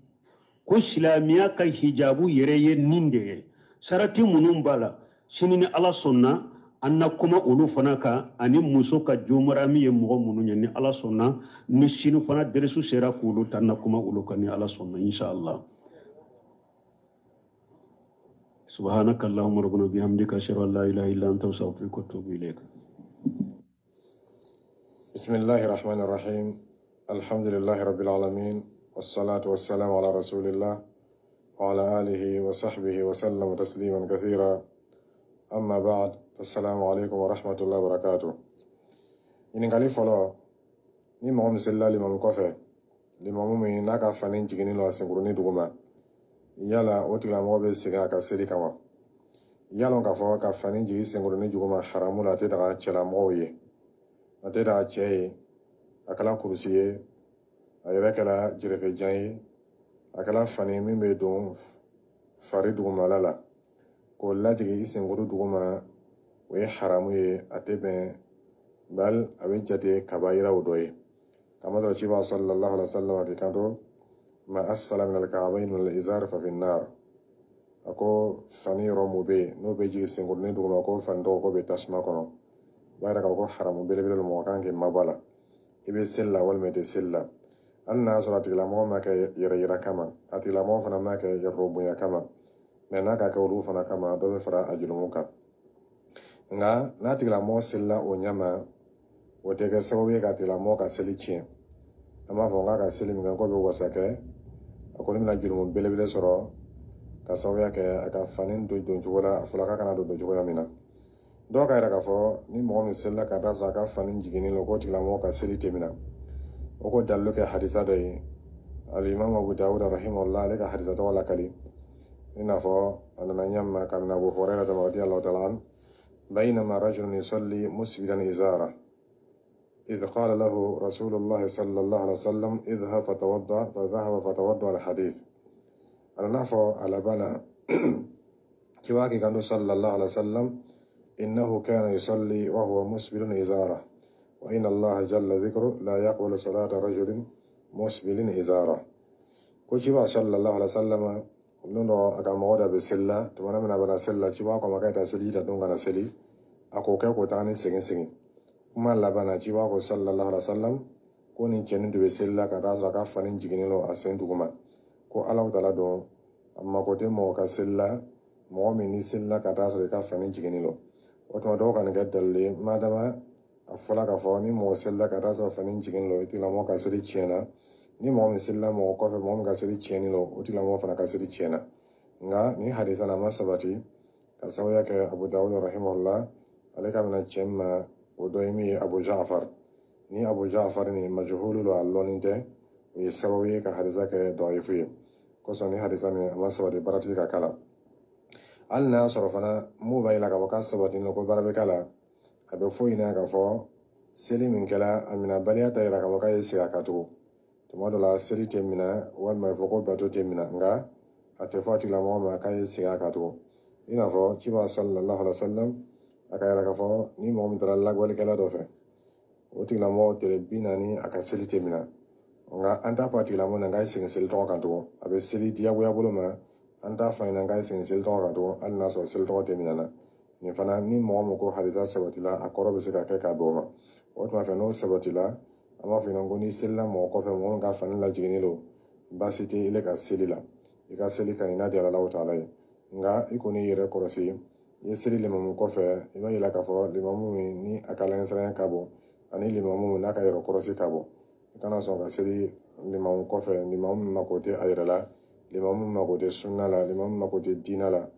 ko silamiya ka hijabu yɛrɛ ye nin de ye sarati minnu b'a la sini ni ala sɔnna an na kuma olu fana kan ani muso ka jomara min ye mɔgɔ minnu ye ni ala sɔnna ni sini fana dɛrɛsu sera k'olu ta an na kuma olu kan ni ala sɔnna inshallah. سبحانك اللهم ربنا بحمدك أشهد أن لا إله إلا أنت أستغفرك وأتوب إليك. بسم الله الرحمن الرحيم. الحمد لله رب العالمين والصلاة والسلام على رسول الله وعلى آله وصحبه وسلم تسليما كثيرا. أما بعد السلام عليكم ورحمة الله وبركاته. إن قال فلا نيم سلا لمن كفى لمن مؤمن ناقة فنين جيني لو سنقولني دوما yala o tigila mɔgɔ bɛ segin a ka seli kama yala k'a fɔ ka fani jigi senkɔrɔni juguma haramu la a tɛ daga cɛlamɔgɔw ye a tɛ daga cɛ ye a kɛla kurusi ye a yɛrɛ kɛla jerekejan ye a kɛla fani min bɛ don fari dugumala la k'o lajigi i senkɔrɔ duguma o ye haramu ye a tɛ bɛn bal a bɛ jate kabayiraw dɔ ye kama dɔ ci b'a sallallahu alaihi wa sallam a kan to ما أسفل من الكعبين من الإزار ففي النار أكو فني رومو بي نو بيجي سنغورني دوما كو فندو كو بتشما كونو بايرا كو حرام بيلي بيلي الموكان كي مبالا إبي سلا والمدي سلا أنا أصلا تيلا مو ما كي يرى كما أتيلا مو فنا ما كي يروبو يا كما منا كا كولو فنا كما دو فرا أجلوموكا nga na tila mo sella o nyama o tege sababu ka tila mo ka seli chien ama fo nga ka seli mi ko be wasake akoni mina jurumu belebele sɔrɔ ka sababuya kɛ a ka fani don cogo la a fɔla ka kana don cogo la min na dɔw ka yɛrɛ k'a fɔ ni mɔgɔ min selila ka taa sɔrɔ a ka fani jiginni la k'o tigilamɔgɔ ka seli tɛ min na o ko dalilu kɛ hadisa dɔ ye alimam abu dawuda rahimahullah ale ka hadisa tɔgɔ lakali i n'a fɔ a nana ɲɛma ka mina abu hurairata radiyallahu ta'ala an bainama rajulun yusalli musbilan izara إذ قال له رسول الله صلى الله عليه وسلم اذهب فتوضأ فذهب فتوضأ الحديث أنا نعفو على بنا كواكي كان صلى الله عليه وسلم إنه كان يصلي وهو مسبل إزارة وإن الله جل ذكره لا يقبل صلاة رجل مسبل إزارة كوشيبا صلى الله عليه وسلم نونو أكا مودا بسلا تمانا من أبنا سلا شبا كما كايتا سلي تدونغانا سلي أكو كاكو تاني سيغن kuma labana ci ba ko sallallahu alaihi wasallam ko ni kenin de sella ka da ka fanin jigini lo asen duguma ko Allah taala do amma ko te mo ka sella mo mi ni sella ka da ka fanin jigini lo o to do kan ga dalle madama afala ka fo ni mo sella ka da fanin jigini lo ti la mo ka seli chena ni mo mi sella mo ko fe mo ka seli cheni lo o ti la mo fana ka seli chena nga ni haditha na masabati ka sawya ka Abu Dawud rahimahullah alaka min chemma ودويمي أبو جعفر ني أبو جعفر ني مجهول له اللونينته ويسبوي كحديثك ضعيفي كوسوني حديثاني ما سبب براتي كالا alna sorofana mu bayila ka waka sabati no ko barabe kala abe foyina ka fo seli min kala amina baliya tayira ka waka yesi ka to modo la seli temina wal mai foko bato temina nga ate fati la mo ma ka yesi ka to ina fo kiba sallallahu alaihi wasallam aka yara ka fɔ ni mɔgɔ min taara lagwalikɛla dɔ fɛ o tigilamɔgɔ tɛrɛ bi naani a ka seli tɛ minna nka an t'a fɔ a tigilamɔgɔ na k'a ye segin seli tɔgɔ kan tugun a bɛ seli diyagoya bolo ma an t'a fɔ ɲɛna k'a ye segin seli tɔgɔ kan tugun hali n'a sɔrɔ seli tɔgɔ tɛ minna na nin fana ni mɔgɔ min ko hadisa sabatila a kɔrɔ bɛ se ka kɛ k'a bɛn o ma o tuma fɛ n'o sabatila an b'a fɔ ɲɛna ko ni selila mɔgɔ kɔfɛ mɔgɔ min ka fani lajiginnen don baasi tɛ ile ka seli la i ka seli ka ɲi n'a diyara Alahu Taala ye nga ikoni yere korosi yesiri limamu kofe iba yila kafo limamu ni akala sara kabo ani limamu na ka yero korosi kabo kana son ka siri limamu kofe limamu makote ayrala limamu makote sunna la limamu makote dina la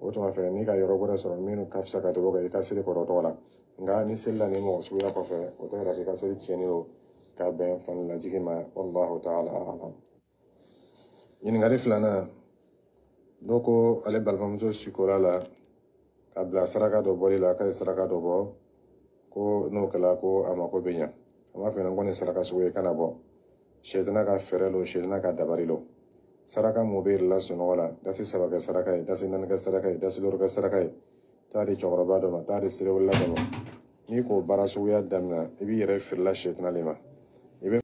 oto ma fe ni ka yero gora soro minu kafsa ka to ga ka siri koroto la nga ni sella ni mo suya kofe oto ra ka siri cheniro ka ben fan la jigima wallahu ta'ala a'lam yin ngari flana doko ale balfamso sikora la ka bila saraka dɔ bɔli la ka ye saraka dɔ bɔ ko n'o kɛla ko a mako bɛ ɲa a ma fɛnɛ ko ni saraka sugu ye kana bɔ sɛtana ka fɛrɛ lo sɛtana ka dabari lo saraka mun bɛ la sunɔgɔ la dasi saba kɛ saraka ye dasi naani kɛ saraka ye dasi duuru kɛ saraka ye taa di cɛkɔrɔba dɔ ma taa di sirewula dɔ ma n'i k'o baara suguya daminɛ i b'i yɛrɛ firila sɛtana le ma